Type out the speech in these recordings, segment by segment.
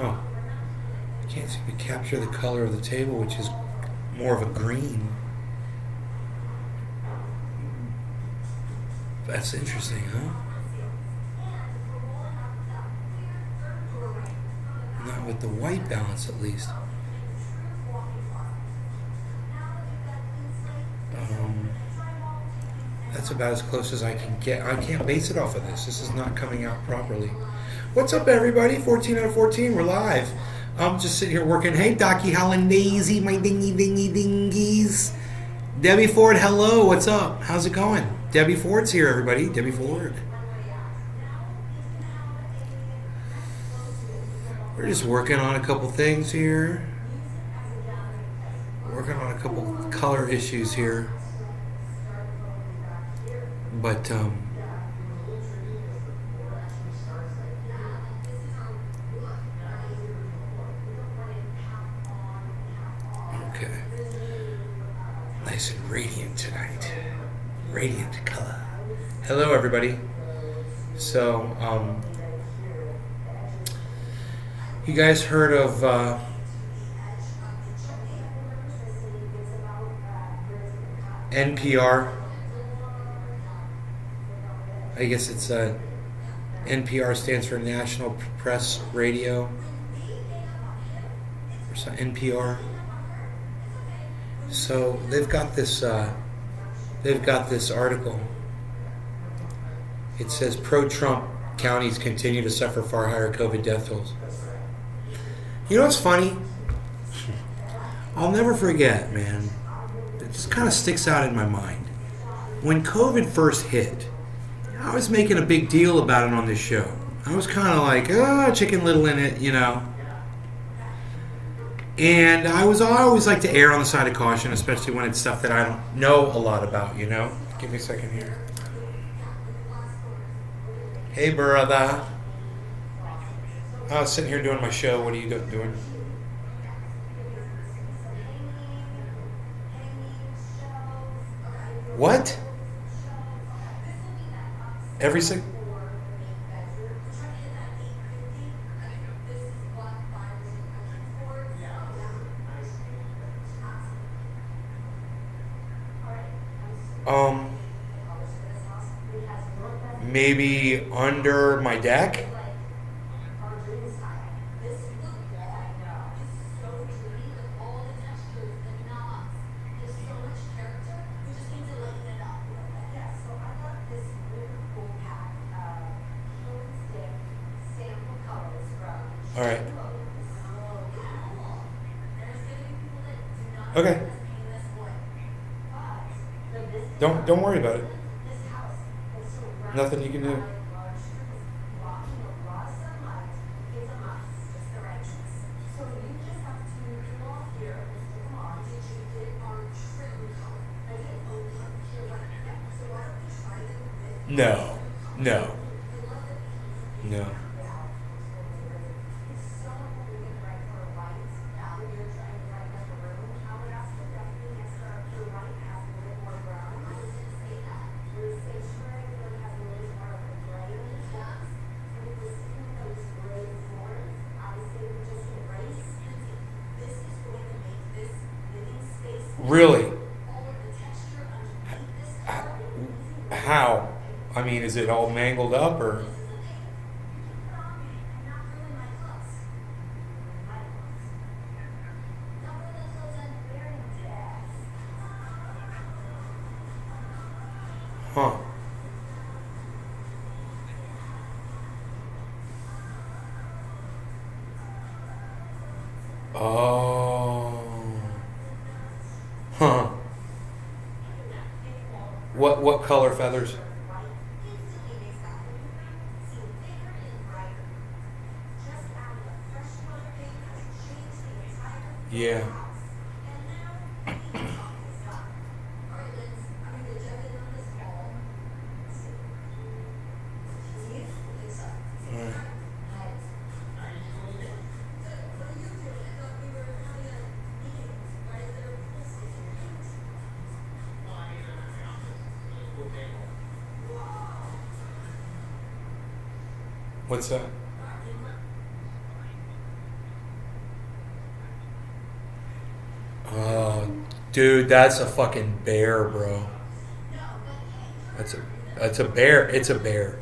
Oh, I can't seem to capture the color of the table, which is more of a green. That's interesting, huh? Not with the white balance, at least. Um, that's about as close as I can get. I can't base it off of this. This is not coming out properly. What's up, everybody? 14 out of 14. We're live. I'm just sitting here working. Hey, Docky Hollandaise, my dingy dingies. Debbie Ford, hello. What's up? How's it going? Debbie Ford's here, everybody. Debbie Ford. We're just working on a couple things here. Working on a couple color issues here. But, okay. Nice and radiant tonight. Radiant color. Hello, everybody. So, you guys heard of NPR? I guess it's NPR stands for National Press Radio. Or so, NPR. So they've got this article. It says pro-Trump counties continue to suffer far higher COVID death tolls. You know what's funny? I'll never forget, man. It just kind of sticks out in my mind. When COVID first hit, I was making a big deal about it on this show. I was kind of like, Chicken Little in it, you know. And I always like to err on the side of caution, especially when it's stuff that I don't know a lot about, you know. Give me a second here. Hey, brother. I was sitting here doing my show. What are you doing? What? Every single... Maybe under my deck? All right. Okay. Don't worry about it. Nothing you can do. No. Really? How? I mean, is it all mangled up or? Huh. Oh. Huh. What color feathers? Yeah. Alright. What's that? Dude, that's a fucking bear, bro. That's a bear. It's a bear.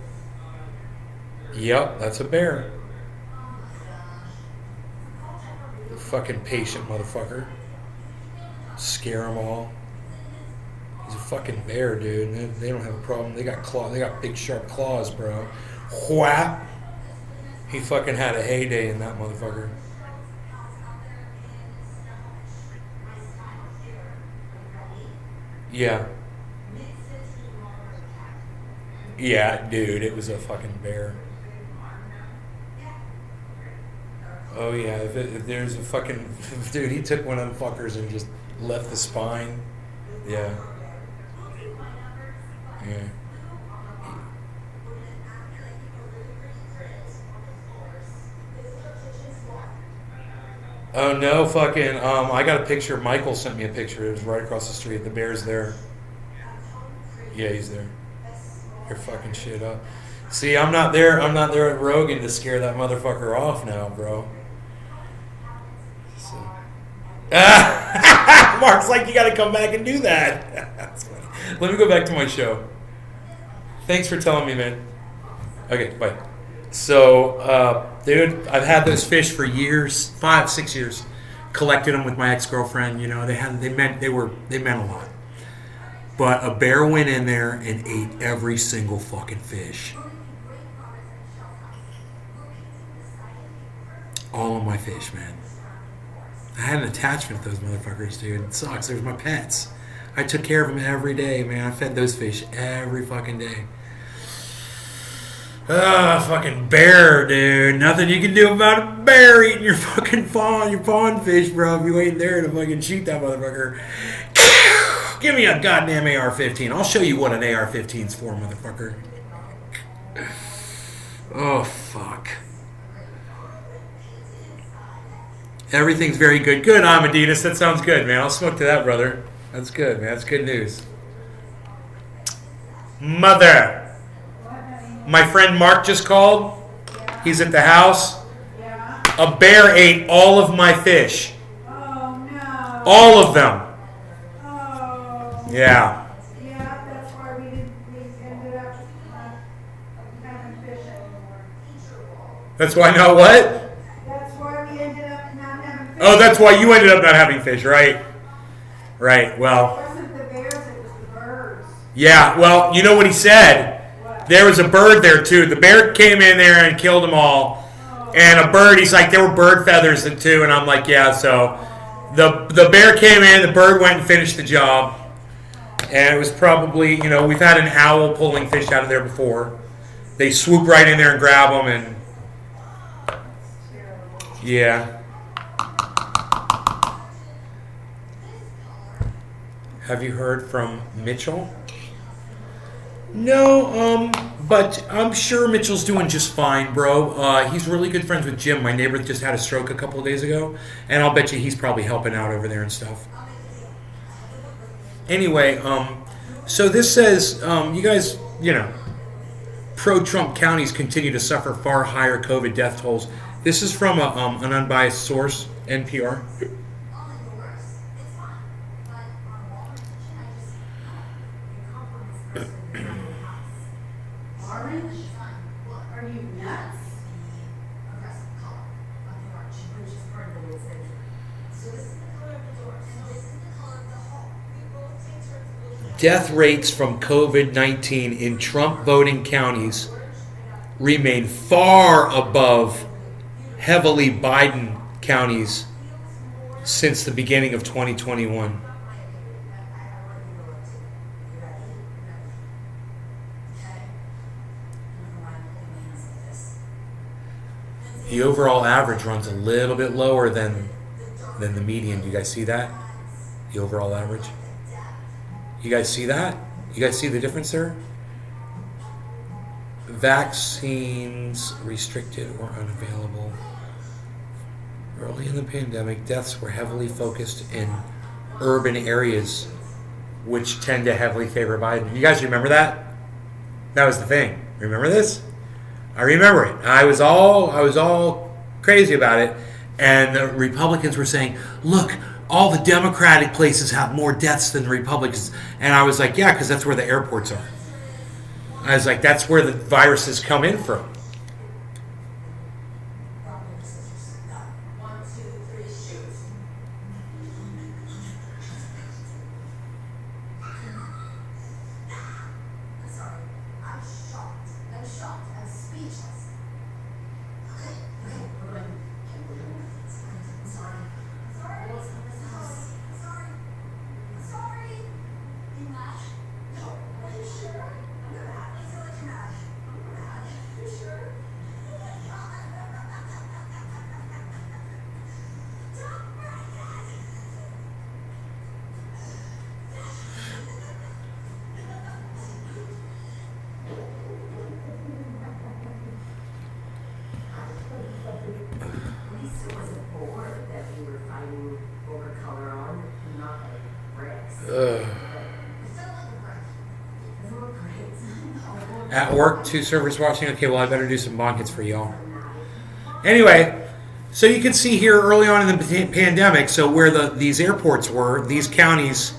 Yep, that's a bear. Fucking patient motherfucker. Scare them all. He's a fucking bear, dude. They don't have a problem. They got claw. They got big sharp claws, bro. Whap. He fucking had a heyday in that motherfucker. Yeah. Yeah, dude, it was a fucking bear. Oh yeah, if there's a fucking dude, he took one of them fuckers and just left the spine. Yeah. Yeah. Oh no, fucking I got a picture. Michael sent me a picture. It was right across the street. The bear's there. Yeah, he's there. You're fucking shit up. See, I'm not there. I'm not there at Rogan to scare that motherfucker off now, bro. So. Mark's like, you got to come back and do that. That's funny. Let me go back to my show. Thanks for telling me, man. Okay, bye. So, dude, I've had those fish for years, 5, 6 years. Collected them with my ex-girlfriend. You know, they meant a lot. But a bear went in there and ate every single fucking fish. All of my fish, man. I had an attachment to those motherfuckers, dude. It sucks. There's my pets. I took care of them every day, man. I fed those fish every fucking day. Fucking bear, dude. Nothing you can do about a bear eating your fucking fawn fish, bro. If you ain't there to fucking shoot that motherfucker. Give me a goddamn AR-15. I'll show you what an AR-15's for, motherfucker. Oh, fuck. Everything's very good. Good, Amadeus. That sounds good, man. I'll smoke to that, brother. That's good, man. That's good news. Mother. My friend Mark just called. He's at the house. A bear ate all of my fish. Oh, no. All of them. Oh. Yeah. Yeah, that's why we ended up not having fish anymore. That's why not what? That's why we ended up not having fish. Oh, that's why you ended up not having fish, right? Right, It well. wasn't the bears, it was the birds. Yeah, well, you know what he said? There was a bird there, too. The bear came in there and killed them all. And a bird, he's like, there were bird feathers, too. And I'm like, yeah, so the bear came in, the bird went and finished the job. And it was probably, you know, we've had an owl pulling fish out of there before. They swoop right in there and grab them, and yeah. Have you heard from Mitchell? No, but I'm sure Mitchell's doing just fine, bro. He's really good friends with Jim. My neighbor just had a stroke a couple of days ago, and I'll bet you he's probably helping out over there and stuff. Anyway, so this says, you guys, you know, pro-Trump counties continue to suffer far higher COVID death tolls. This is from an unbiased source, NPR. Orange? Are you nuts? Death rates from COVID-19 in Trump voting counties remain far above heavily Biden counties since the beginning of 2021. The overall average runs a little bit lower than the median. Do you guys see that? The overall average? You guys see that? You guys see the difference there? Vaccines restricted or unavailable. Early in the pandemic, deaths were heavily focused in urban areas, which tend to heavily favor Biden. You guys remember that? That was the thing. Remember this? I remember it. I was all crazy about it, and the Republicans were saying, "Look, all the Democratic places have more deaths than the Republicans. And I was like, yeah, because that's where the airports are. I was like, that's where the viruses come in from. At work, 2 servers watching. Okay, well, I better do some bond hits for y'all. Anyway, so you can see here early on in the pandemic, so where these airports were, these counties,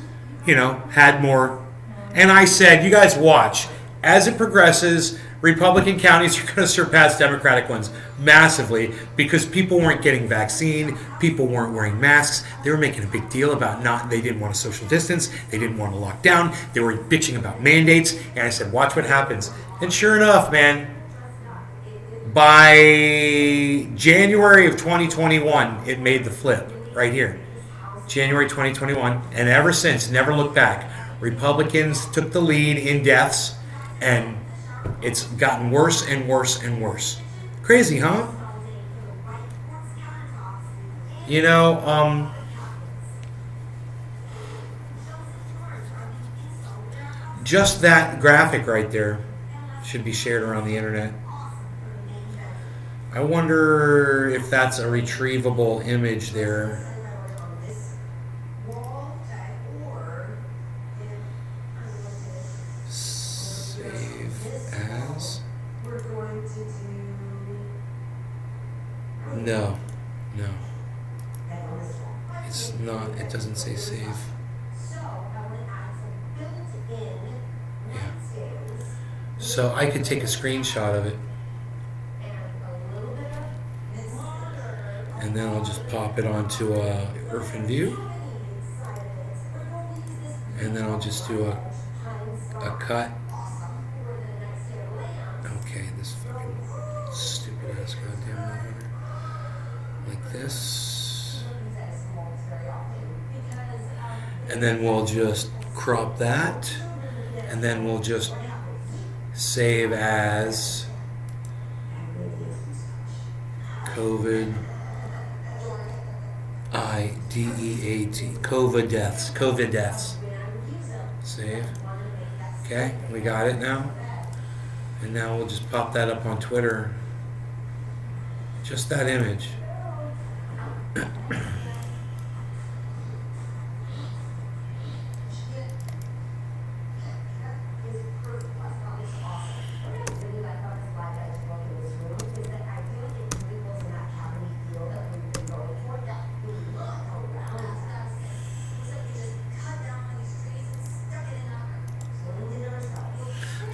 had more. And I said, you guys watch. As it progresses, Republican counties are going to surpass Democratic ones massively because people weren't getting vaccine, people weren't wearing masks. They were making a big deal about they didn't want a social distance, they didn't want to lock down, they were bitching about mandates, and I said, watch what happens. And sure enough, man, by January of 2021, it made the flip right here. January 2021, and ever since, never looked back. Republicans took the lead in deaths, and it's gotten worse and worse and worse. Crazy, huh? Just that graphic right there should be shared around the internet. I wonder if that's a retrievable image there. No. It's not. It doesn't say save. Yeah. So I could take a screenshot of it. And then I'll just pop it onto Irfan View. And then I'll just do a cut. Okay, this fucking stupid ass goddamn monitor. Like this. And then we'll just crop that. And then we'll just save as COVID IDEAT. COVID deaths. Save. Okay, we got it now. And now we'll just pop that up on Twitter. Just that image.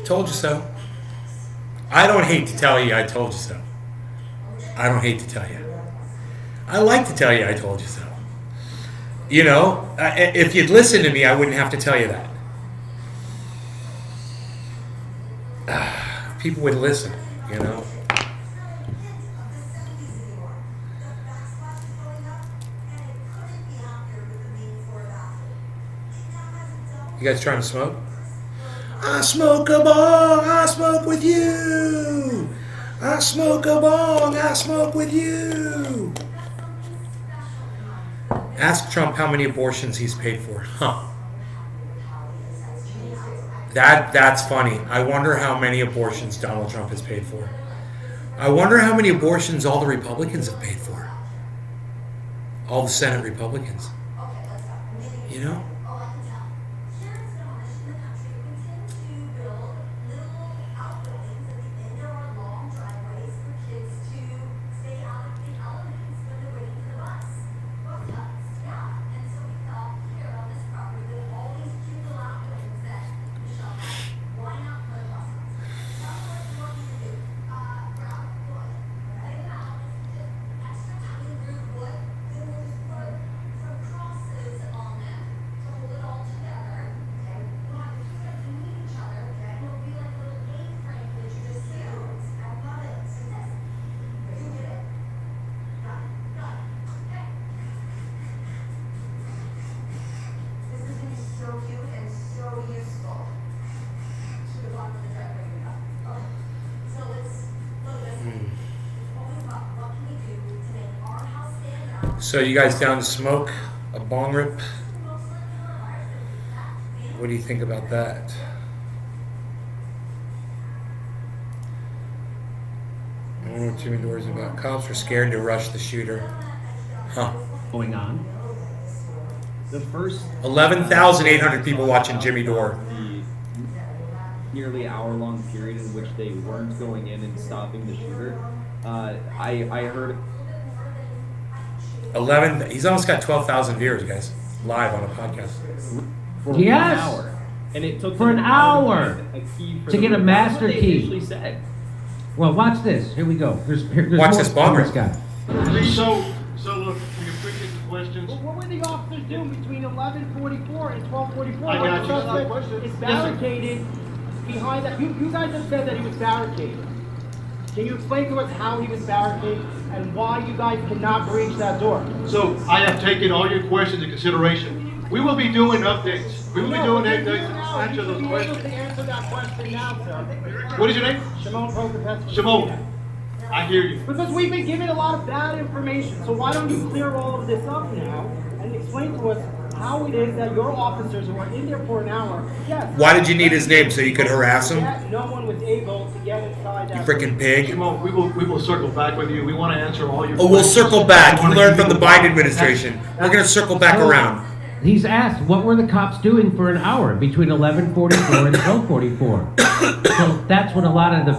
Told you so. I don't hate to tell you I told you so. I don't hate to tell you. I like to tell you I told you so. If you'd listen to me, I wouldn't have to tell you that. People would listen, You guys trying to smoke? I smoke a bong, I smoke with you. I smoke a bong, I smoke with you. Ask Trump how many abortions he's paid for. Huh. That's funny. I wonder how many abortions Donald Trump has paid for. I wonder how many abortions all the Republicans have paid for. All the Senate Republicans. So you guys down to smoke a bong rip? What do you think about that? I don't know what Jimmy Dore's about. Cops were scared to rush the shooter. Huh. Going on. The first 11,800 people watching Jimmy Dore. The nearly hour-long period in which they weren't going in and stopping the shooter. I heard 11. He's almost got 12,000 viewers, guys, live on a podcast. for Yes. 1 hour, and it took For them an hour to get a key for to the get a room. master That's what key. They initially said. Well, watch this. Here we go. There's Watch more this bong to rip. guy. So look, we appreciate the questions. Well, what were the officers doing between 11:44 and 12:44? I got you. The suspect is barricaded behind that. You guys have said that he was barricaded. Can you explain to us how he was barricaded and why you guys cannot breach that door? So I have taken all your questions into consideration. We will be doing updates. We will be doing No, updates you to now. answer You those should be able questions. to answer that question now, sir. What is your name? Shimon Prokopetsky. Shimon. I hear you. Because we've been given a lot of bad information, so why don't you clear all of this up now and explain to us how it is that your officers who were in there for an hour, yes. Why did you need his name so you could harass him? Yet no one was able to get inside You that. freaking pig. Shimon, we will circle back with you. We want to answer all your Oh, questions. we'll circle back. We You wanna learned give from the you Biden administration. We're going to circle back around. He's asked, what were the cops doing for an hour between 11:44 and 12:44? So that's what a lot of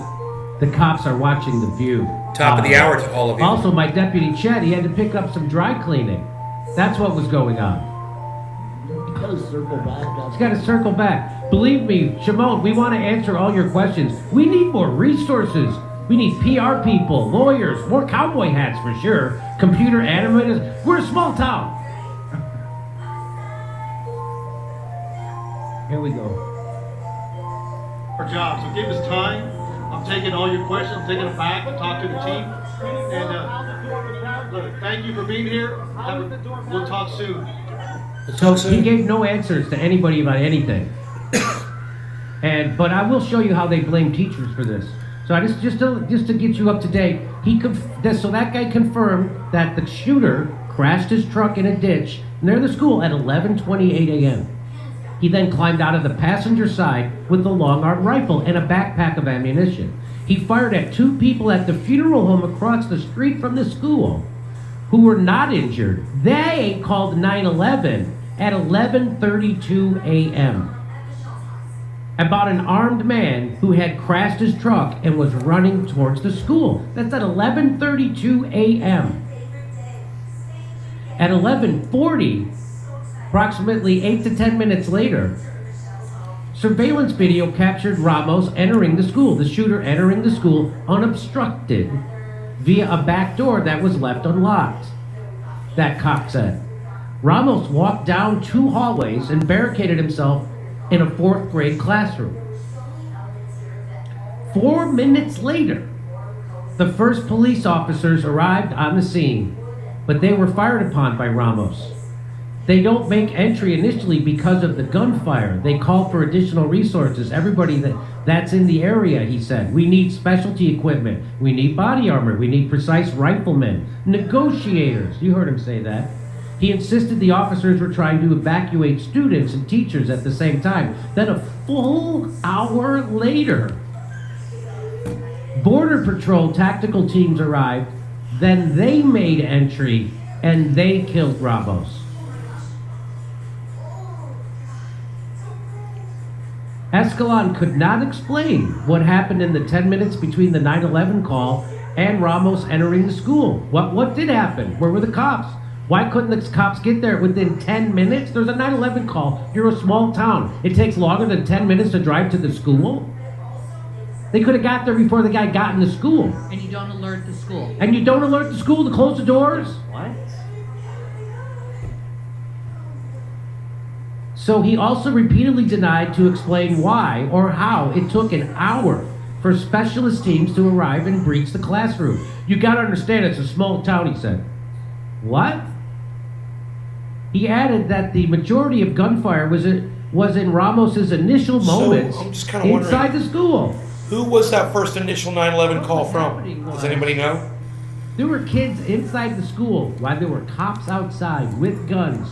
the cops are watching The View. Top of the hour to all of you. Also, my deputy Chet, he had to pick up some dry cleaning. That's what was going on. He's got to circle back. He's got to circle back. Believe me, Shimon, we want to answer all your questions. We need more resources. We need PR people, lawyers, more cowboy hats for sure, computer animators. We're a small town. Here we go. our job. So give us time. I'm taking all your questions. I'm taking them back. I'll talk to the team. And look, thank you for being here. We'll talk soon. He gave no answers to anybody about anything. But I will show you how they blame teachers for this. So I just to get you up to date, so that guy confirmed that the shooter crashed his truck in a ditch near the school at 11:28 a.m. He then climbed out of the passenger side with a long-arm rifle and a backpack of ammunition. He fired at 2 people at the funeral home across the street from the school who were not injured. They called 911 at 11:32 a.m. about an armed man who had crashed his truck and was running towards the school. That's at 11:32 a.m. At 11:40, approximately 8 to 10 minutes later, surveillance video captured Ramos entering the school, the shooter entering the school unobstructed via a back door that was left unlocked, that cop said. Ramos walked down 2 hallways and barricaded himself in a 4th grade classroom. 4 minutes later, the first police officers arrived on the scene, but they were fired upon by Ramos. They don't make entry initially because of the gunfire. They call for additional resources. Everybody that's in the area, he said. We need specialty equipment. We need body armor. We need precise riflemen. Negotiators. You heard him say that. He insisted the officers were trying to evacuate students and teachers at the same time. Then a full hour later, Border Patrol tactical teams arrived. Then they made entry and they killed Ramos. Escalon could not explain what happened in the 10 minutes between the 9/11 call and Ramos entering the school. What did happen? Where were the cops? Why couldn't the cops get there within 10 minutes? There's a 9/11 call. You're a small town. It takes longer than 10 minutes to drive to the school? They could have got there before the guy got in the school. And you don't alert the school. And you don't alert the school to close the doors? What? So he also repeatedly denied to explain why or how it took an hour for specialist teams to arrive and breach the classroom. You gotta understand, it's a small town, he said. What? He added that the majority of gunfire was in Ramos's initial moments I'm just kinda wondering, inside the school. who was that first initial 9/11 call from? Does anybody know? There were kids inside the school while there were cops outside with guns,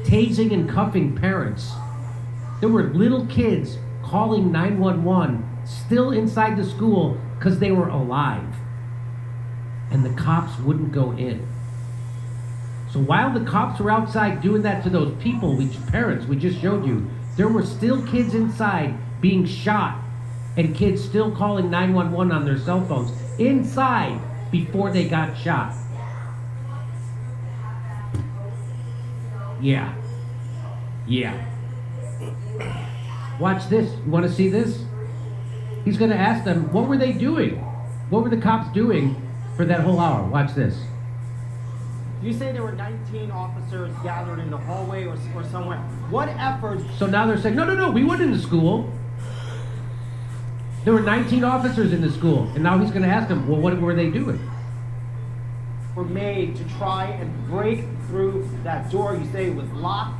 tasing and cuffing parents. There were little kids calling 911 still inside the school because they were alive. And the cops wouldn't go in. So while the cops were outside doing that to those people, parents we just showed you, there were still kids inside being shot and kids still calling 911 on their cell phones inside before they got shot. Yeah. Watch this. You want to see this? He's going to ask them, what were they doing? What were the cops doing for that whole hour? Watch this. You say there were 19 officers gathered in the hallway or somewhere. What efforts So now they're saying, no, we went into school. There were 19 officers in the school. And now he's going to ask them, well, what were they doing? were made to try and break through that door? You say it was locked.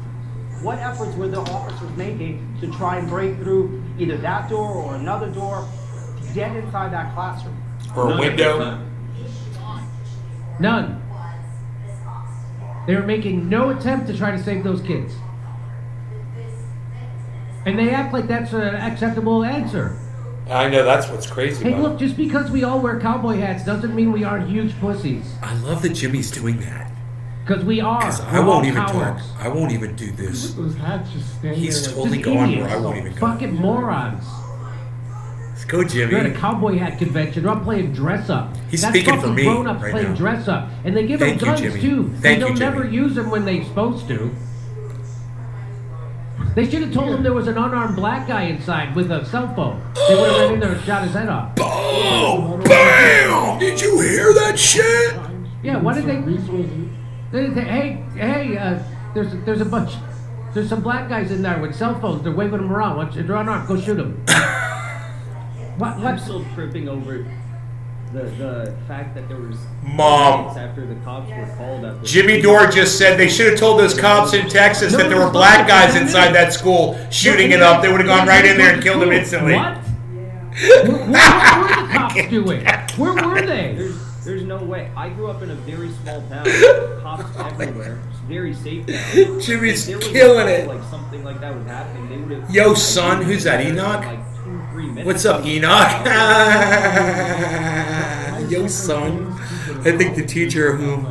What efforts were the officers making to try and break through either that door or another door to get inside that classroom? Or a window? None. They were making no attempt to try to save those kids. And they act like that's an acceptable answer. I know, that's what's crazy Hey, about look, it. just because we all wear cowboy hats doesn't mean we aren't huge pussies. I love that Jimmy's doing that. Because we are. 'Cause I We're won't all even cowards. talk. I won't even do this. Those hats just stand He's there totally Just gone idiots. where I won't even go. Fucking morons. Let's go, You're at a Jimmy. cowboy hat convention. They're all playing dress up. He's That's speaking for fucking me grown-ups right playing now. dress up. And they give Thank you, them guns Jimmy. too. Thank They'll you, Jimmy. never use them when they're supposed to. They should have told him there was an unarmed black guy inside with a cell phone. They would have ran in there and shot his head off. Oh, bam! Did you hear that shit? Yeah, what did they? Resources. Hey, there's some black guys in there with cell phones. They're waving them around. Why don't you draw an arm? Go shoot them. I'm What? still tripping over the fact that there was Mom. minutes after the cops were called at the Jimmy Dore just said they should have told those cops in Texas that there were black guys inside that school shooting it up. They would have gone right in there and killed them instantly. What? What were the cops doing? Where were they? There's no way. I grew up in a very small town. Cops everywhere. It's a very safe town. Jimmy's If there was killing a it. Like something like that was happening, they would have. Yo, son, who's that, Enoch? Like 2-3 minutes. What's up, Enoch? Yo, son. I think the teacher whom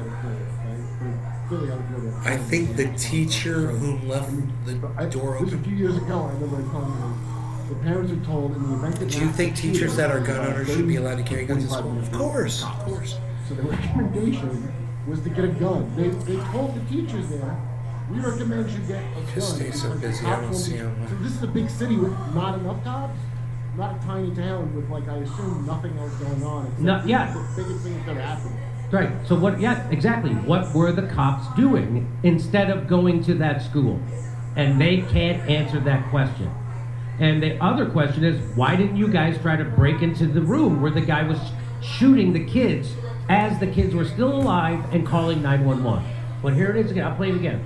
left the door This was a open. few years ago. I remember telling you, the parents are told in the event that Do you think teachers that are gun owners should be allowed to carry guns in school? Of course, of course. So the recommendation was to get a gun. They told the teachers there, we recommend you get a gun. Just stay so because busy, the I cops don't see 'em. So this is a big city with not enough cops. Not a tiny town with, like, I assume nothing else going on. It's No, like yeah. the biggest thing that's ever happened. Right. So what? Yeah, exactly. What were the cops doing instead of going to that school? And they can't answer that question. And the other question is, why didn't you guys try to break into the room where the guy was shooting the kids as the kids were still alive and calling 911? Well, here it is again. I'll play it again.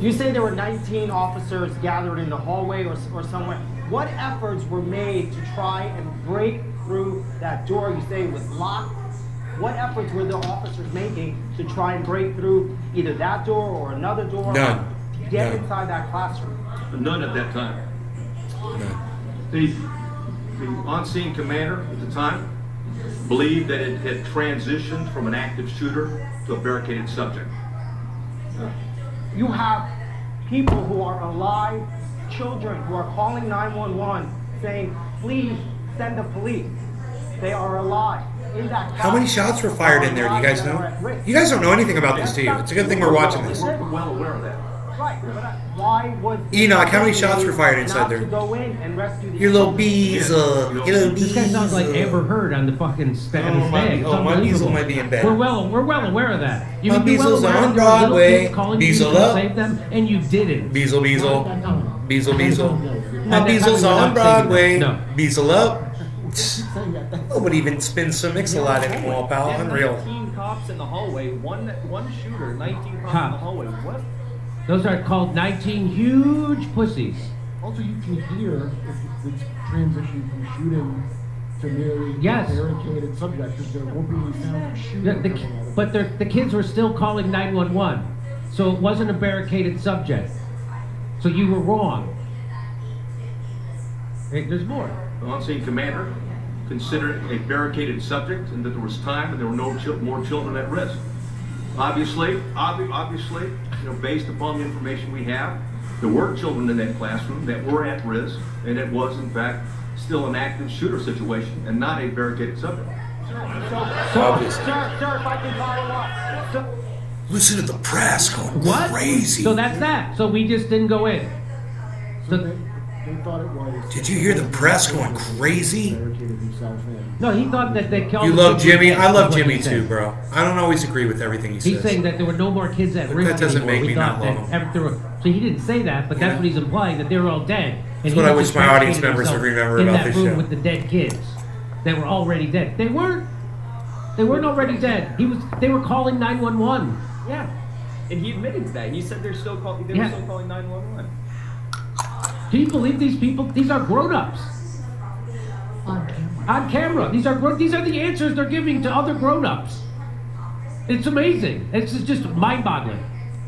You say there were 19 officers gathered in the hallway or somewhere. What efforts were made to try and break through that door? You say it was locked. What efforts were the officers making to try and break through either that door or another door? None. To get None. inside that classroom? None at that time. No. The on-scene commander at the time believed that it had transitioned from an active shooter to a barricaded subject. You have people who are alive, children who are calling 911 saying, please send the police. They are alive. In that How many shots were fired in there? Do you guys know? You guys don't know anything about this, do you? It's a good thing we're watching this. We're well aware of that. Right, but why was Enoch, how many shots were fired inside not there? to go in and rescue these Your little children? Beezle. Your little This guy sounds like Beezle. Amber Heard on the fucking Oh, stag. my It's Beezle unbelievable. might be in bed. We're well aware of that. You My can be well Beezle's aware on that there were little Broadway. kids calling you Beezle to up. save them, and you didn't. Beezle, Beezle. Beezle, Beezle. My That- Beezle's we're not on saving Broadway. them. No. Beezle up. Saying that. Nobody even spins some Mix-a-Lot anymore, pal. There's Unreal. 19 cops in the hallway. One shooter. 19 cops in Cop. the hallway. What? Those are called 19 huge pussies. Also, you can hear if it's transitioned from shooting to merely Yes. barricaded subject, because there won't be any sound of shooting The, coming out of it. but the kids were still calling 911, so it wasn't a barricaded subject. So you were wrong. Hey, there's more. The on-scene commander considered it a barricaded subject and that there was time and there were no more children at risk. Obviously, based upon the information we have, there were children in that classroom that were at risk, and it was in fact still an active shooter situation and not a barricaded subject. Obviously. Sir, if I can follow up. So, Listen to the press going What? crazy. So that's that. So we just didn't go in. So So, they thought it was. Did you hear the press going crazy? Barricaded himself in. no, he thought that they killed. You the love kids Jimmy? with I love what he Jimmy said. too, bro. I don't always agree with everything he says. He's saying that there were no more kids at But risk that doesn't anymore. make We me thought not that love him. so he didn't say that, but that's Yeah. what he's implying, that they were all dead. And That's he what I was wish just my audience barricading members would himself remember in about that this room show. with the dead kids. They were already dead. They weren't. They weren't already dead. They were calling 911. Yeah. And he admitted to that. He said they were still calling 911. Can you believe these people? These are grown-ups. On camera. These are the answers they're giving to other grown-ups. It's amazing. It's just mind-boggling.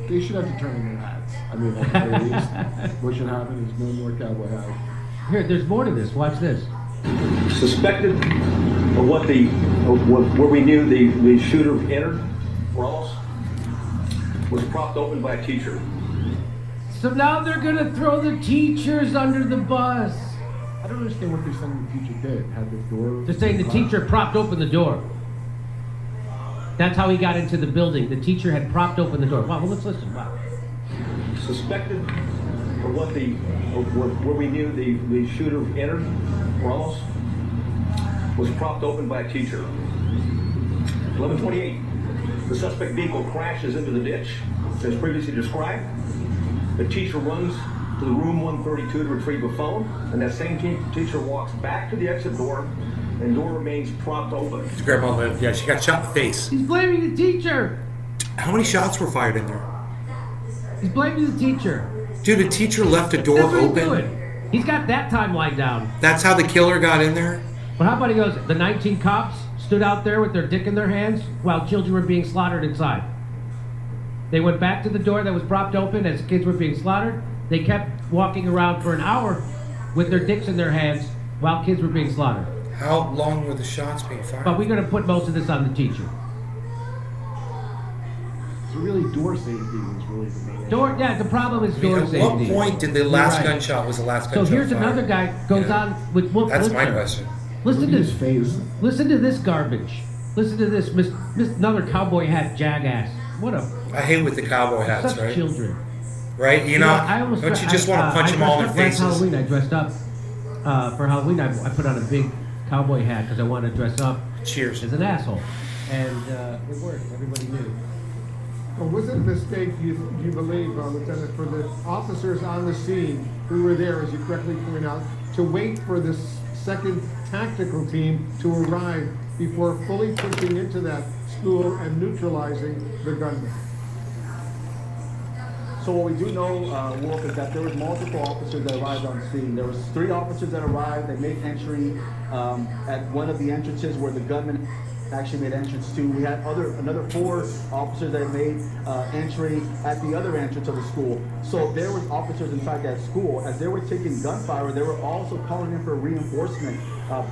They should have to turn in their hats. I mean, at the very least, what should happen is no more cowboy hats. Here, there's more to this. Watch this. Suspected of where we knew the shooter entered, Ross, was propped open by a teacher. So now they're gonna throw the teachers under the bus. I don't understand what they're saying the teacher did. Had the door. They're saying the teacher propped open the door. That's how he got into the building. The teacher had propped open the door. Wow, well, let's listen. Wow. Suspected of where we knew the shooter entered, Ross, was propped open by a teacher. 11:28. The suspect vehicle crashes into the ditch, as previously described. The teacher runs to the room 132 to retrieve a phone, and that same teacher walks back to the exit door, and door remains propped open. His grandma lived. Yeah, she got shot in the face. He's blaming the teacher. How many shots were fired in there? He's blaming the teacher. Dude, a teacher left a door That's what he's open. doing. He's got that timeline down. That's how the killer got in there? But how about he goes, the 19 cops stood out there with their dick in their hands while children were being slaughtered inside. They went back to the door that was propped open as kids were being slaughtered. They kept walking around for an hour with their dicks in their hands while kids were being slaughtered. How long were the shots being fired? But we're going to put most of this on the teacher. So really, door safety was really the main Door, issue. yeah, the problem is I mean, door at safety. what point did the You're last right. gunshot was the last So gunshot here's fired? another guy goes Yeah. on with Wolf That's my Blitzer. question. Listen Look to at his face. Listen to this garbage. Listen to this, another cowboy hat jackass. What a I hate with the cowboy hats, such right? children. Right? You know, I almost don't you just want to punch them all in the Last faces? Halloween, I dressed up. For Halloween, I put on a big cowboy hat because I wanted to dress up Cheers. as an asshole. And it worked. Everybody knew. Well, was it a mistake, you believe, Lieutenant, for the officers on the scene who were there, as you correctly point out, to wait for this second tactical team to arrive before fully pushing into that school and neutralizing the gunman? So what we do know, Wolf, is that there was multiple officers that arrived on scene. There was 3 officers that arrived. They made entry at one of the entrances where the gunman actually made entrance to. We had another 4 officers that made entry at the other entrance of the school. So there was officers inside that school. As they were taking gunfire, they were also calling in for reinforcement,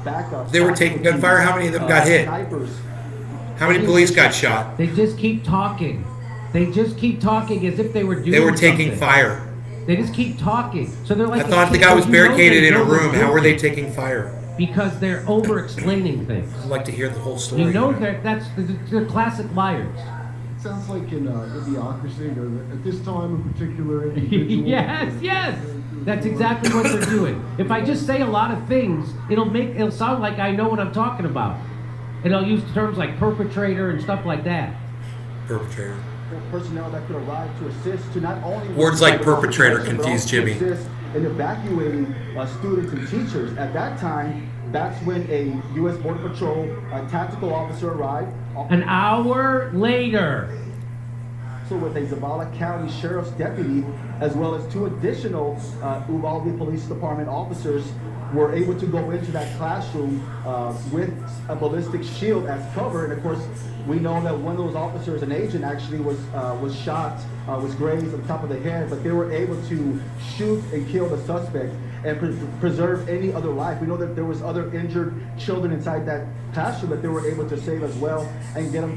backup. They were taking gunfire. How many of them got hit? Snipers. How many police got shot? They just keep talking. They just keep talking as if they were doing They were taking something. fire. They just keep talking. So they're like. I thought the guy was you know barricaded they in a know they're room. How were they guilty taking fire? Because they're over-explaining things. I'd like to hear the whole story. You know that's they're classic liars. It sounds like in Idiocracy, or at this time a particular individual. yes. That's exactly what they're doing. If I just say a lot of things, it'll sound like I know what I'm talking about. And I'll use terms like perpetrator and stuff like that. Perpetrator. Personnel that could arrive to assist to not only Words like perpetrator but also confuse to Jimmy. assist in evacuating students and teachers. At that time, that's when a U.S. Border Patrol tactical officer arrived. An hour later. Also with a Zavala County Sheriff's deputy, as well as 2 additional Uvalde Police Department officers were able to go into that classroom with a ballistic shield as cover. And of course, we know that one of those officers, an agent, actually was shot, was grazed on top of the head, but they were able to shoot and kill the suspect and preserve any other life. We know that there was other injured children inside that classroom that they were able to save as well and get them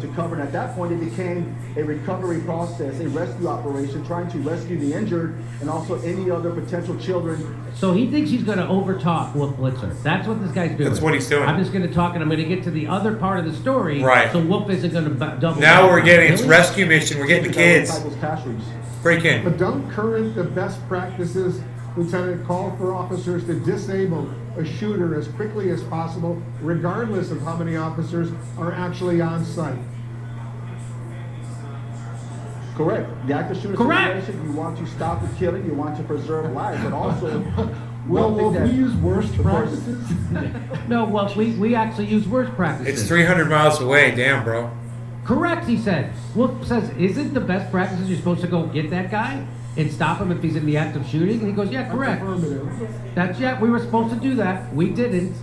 to cover. And at that point, it became a recovery process, a rescue operation, trying to rescue the injured and also any other potential children. So he thinks he's going to overtalk Wolf Blitzer. That's what this guy's doing. That's what he's doing. I'm just going to talk, and I'm going to get to the other part of the story. Right. So Wolf isn't going to double. Now down. we're getting it's Really? rescue mission. We're getting the kids. Break in. But don't the best practices, Lieutenant, call for officers to disable a shooter as quickly as possible, regardless of how many officers are actually on site? Correct. The active shooter Correct. situation, you want to stop the killing, you want to preserve lives, but also Well, will one thing we that- use worst practices? No, well, we actually use worse practices. It's 300 miles away. Damn, bro. Correct, he said. Wolf says, isn't the best practices you're supposed to go get that guy and stop him if he's in the act of shooting? And he goes, yeah, correct. Affirmative. Yeah, we were supposed to do that. We didn't.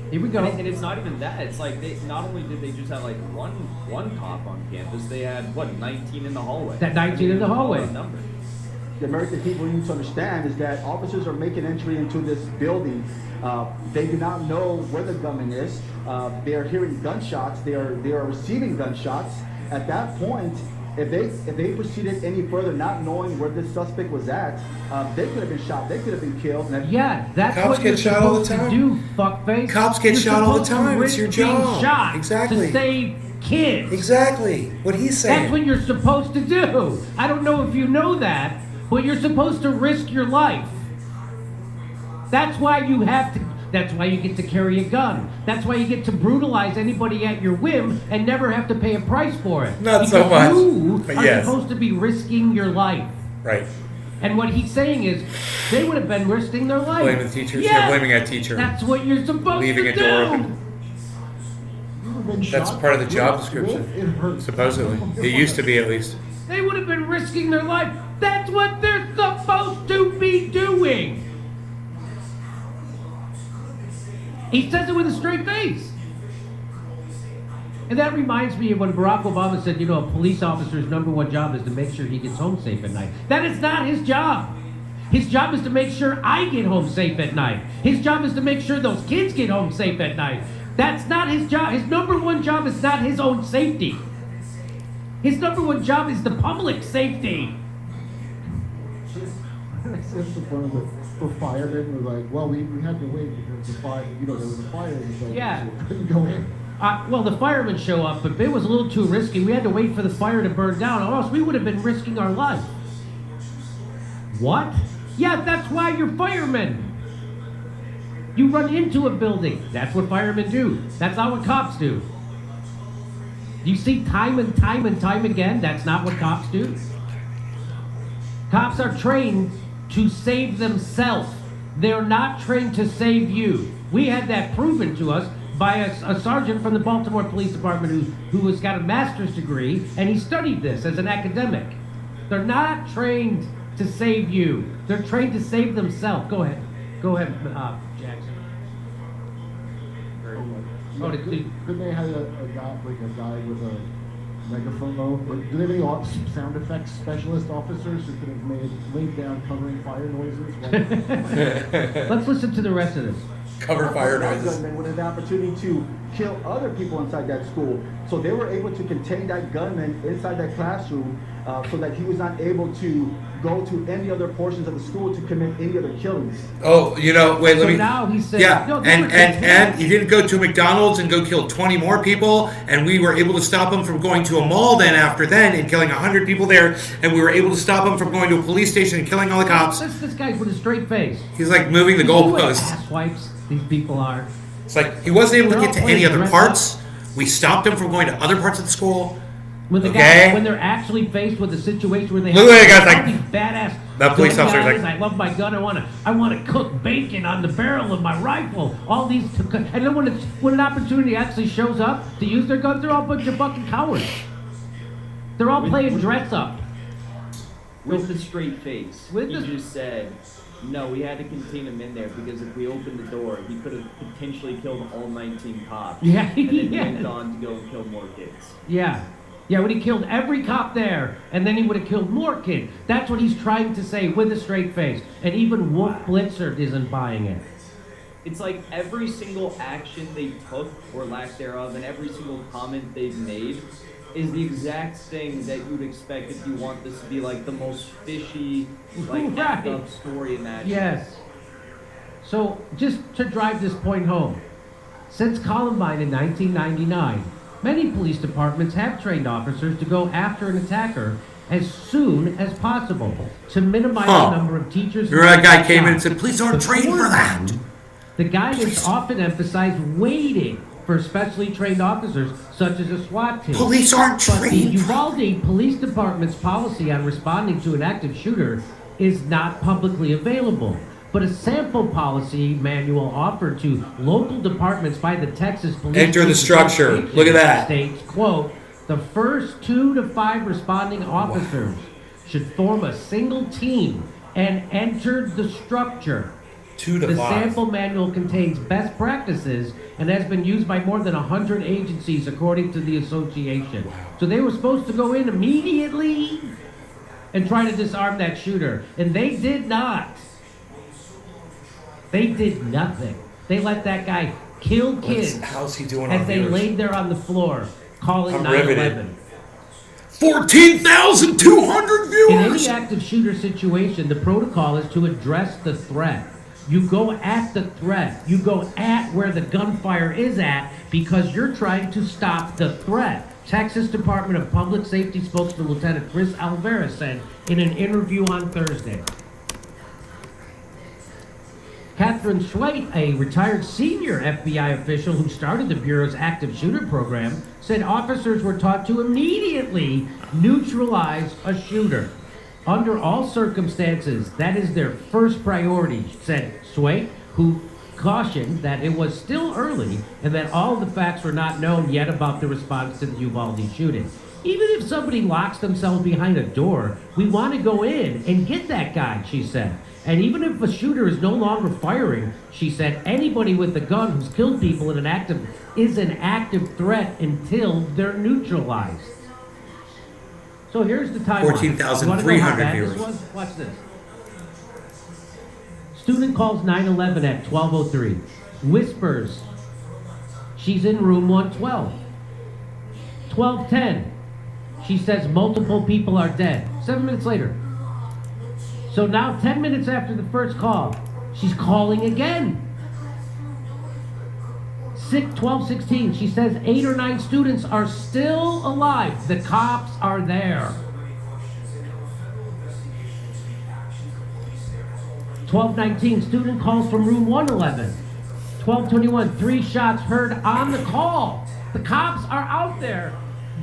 Here we go. And it's not even that. It's like they not only did they just have like one cop on campus, they had 19 in the hallway. That 19 in the hallway. Number. The American people need to understand is that officers are making entry into this building. They do not know where the gunman is. They are hearing gunshots. They are receiving gunshots. At that point, if they proceeded any further, not knowing where this suspect was at, they could have been shot. They could have been killed. And Yeah, that's Cops what you're get shot all the supposed time. to do, fuckface. Cops get You're shot all the supposed to time. It's risk your being job. shot Exactly. to save kids. Exactly. What he's saying. That's what you're supposed to do. I don't know if you know that, but you're supposed to risk your life. That's why you have to. That's why you get to carry a gun. That's why you get to brutalize anybody at your whim and never have to pay a price for it. Not so Because much, You but are yes. supposed to be risking your life. Right. And what he's saying is, they would have been risking their life. Blaming the teachers. Yes, You're blaming a teacher. That's what you're supposed Leaving to a do. door open. You ever been That's shot? part of the job Wolf, description. it hurts. Supposedly. It used to be, at least. They would have been risking their life. That's what they're supposed to be doing. He says it with a straight face. And that reminds me of when Barack Obama said, a police officer's number one job is to make sure he gets home safe at night. That is not his job. His job is to make sure I get home safe at night. His job is to make sure those kids get home safe at night. That's not his job. His number one job is not his own safety. His number one job is the public safety. It's the fun of the firemen were like, well, we had to wait because the fire, there was a fire in the building, Yeah. so we couldn't go in. Well, the firemen show up, but it was a little too risky. We had to wait for the fire to burn down, or else we would have been risking our life. What? Yeah, that's why you're firemen. You run into a building. That's what firemen do. That's not what cops do. You see time and time and time again, that's not what cops do. Cops are trained to save themselves. They're not trained to save you. We had that proven to us by a sergeant from the Baltimore Police Department who has got a master's degree, and he studied this as an academic. They're not trained to save you. They're trained to save themselves. Go ahead, Jackson. Oh, Couldn't they have a guy with a megaphone though? Do they have any sound effects specialist officers who could have laid down covering fire noises? Let's listen to the rest of this. Cover fire That noises. gunman would have the opportunity to kill other people inside that school. So they were able to contain that gunman inside that classroom so that he was not able to go to any other portions of the school to commit any other killings. Oh, wait, let So me. now he said, Yeah, no, they and, were and, contained. and he didn't go to McDonald's and go kill 20 more people, and we were able to stop him from going to a mall then and killing 100 people there, and we were able to stop him from going to a police station and killing all the cops. This guy's with a straight face. He's like moving the You know what goalposts. asswipes these people are. It's like he wasn't able to They're get to all any playing other dress parts. We stopped him from going to other parts of the school. When the Okay. guys, when they're actually faced with a situation where they Look at that guy's all like- these badass. That police gun officer's guys, like- I love my gun. I want to cook bacon on the barrel of my rifle. All these, and then when an opportunity actually shows up to use their guns, they're all a bunch of fucking cowards. They're all playing dress up. with a straight face. With He the- just said, no, we had to contain him in there because if we opened the door, he could have potentially killed all 19 cops. Yeah, And then yeah. went on to go and kill more kids. Yeah. Yeah, when he killed every cop there, and then he would have killed more kids. That's what he's trying to say with a straight face. And even Wolf Blitzer isn't buying it. It's like every single action they took, or lack thereof, and every single comment they've made is the exact thing that you'd expect if you want this to be like the most fishy, like Right. act up story imaginable. Yes. So, just to drive this point home, since Columbine in 1999, many police departments have trained officers to go after an attacker as soon as possible to minimize Huh. the number of teachers. Remember that guy came in and shot. said, "Police aren't trained for that." The guidance often emphasized waiting for specially trained officers, such as a SWAT team. Police aren't But the trained. Uvalde Police Department's policy on responding to an active shooter is not publicly available. But a sample policy manual offered to local departments by the Texas Police Enter the Chiefs structure. Association Look at that. states, quote, the first 2 to 5 responding officers should form a single team and enter the structure. 2 to The 5. sample manual contains best practices and has been used by more than 100 agencies, according to the association. So they were supposed to go in immediately and try to disarm that shooter, and they did not. They did nothing. They let that guy kill kids How's he doing as on they viewers? laid there on the floor, calling I'm 9/11. riveted. 14,200 In any viewers. active shooter situation, the protocol is to address the threat. You go at the threat. You go at where the gunfire is at because you're trying to stop the threat. Texas Department of Public Safety spokesman Lieutenant Chris Alvarez said in an interview on Thursday. Catherine Schweit, a retired senior FBI official who started the Bureau's active shooter program, said officers were taught to immediately neutralize a shooter. Under all circumstances, that is their first priority, said Schweit, who cautioned that it was still early and that all the facts were not known yet about the response to the Uvalde shooting. Even if somebody locks themselves behind a door, we want to go in and get that guy, she said. And even if a shooter is no longer firing, she said, anybody with a gun who's killed people is an active threat until they're neutralized. So here's the timeline. 14,300 You wanna know how bad this viewers. was? Watch this. Student calls 911 at 12:03. Whispers. She's in room 112. 12:10. She says multiple people are dead. 7 minutes later. So now 10 minutes after the first call, she's calling again. 12:16. She says 8 or 9 students are still alive. The cops are there. 12:19. Student calls from room 111. 12:21. 3 shots heard on the call. The cops are out there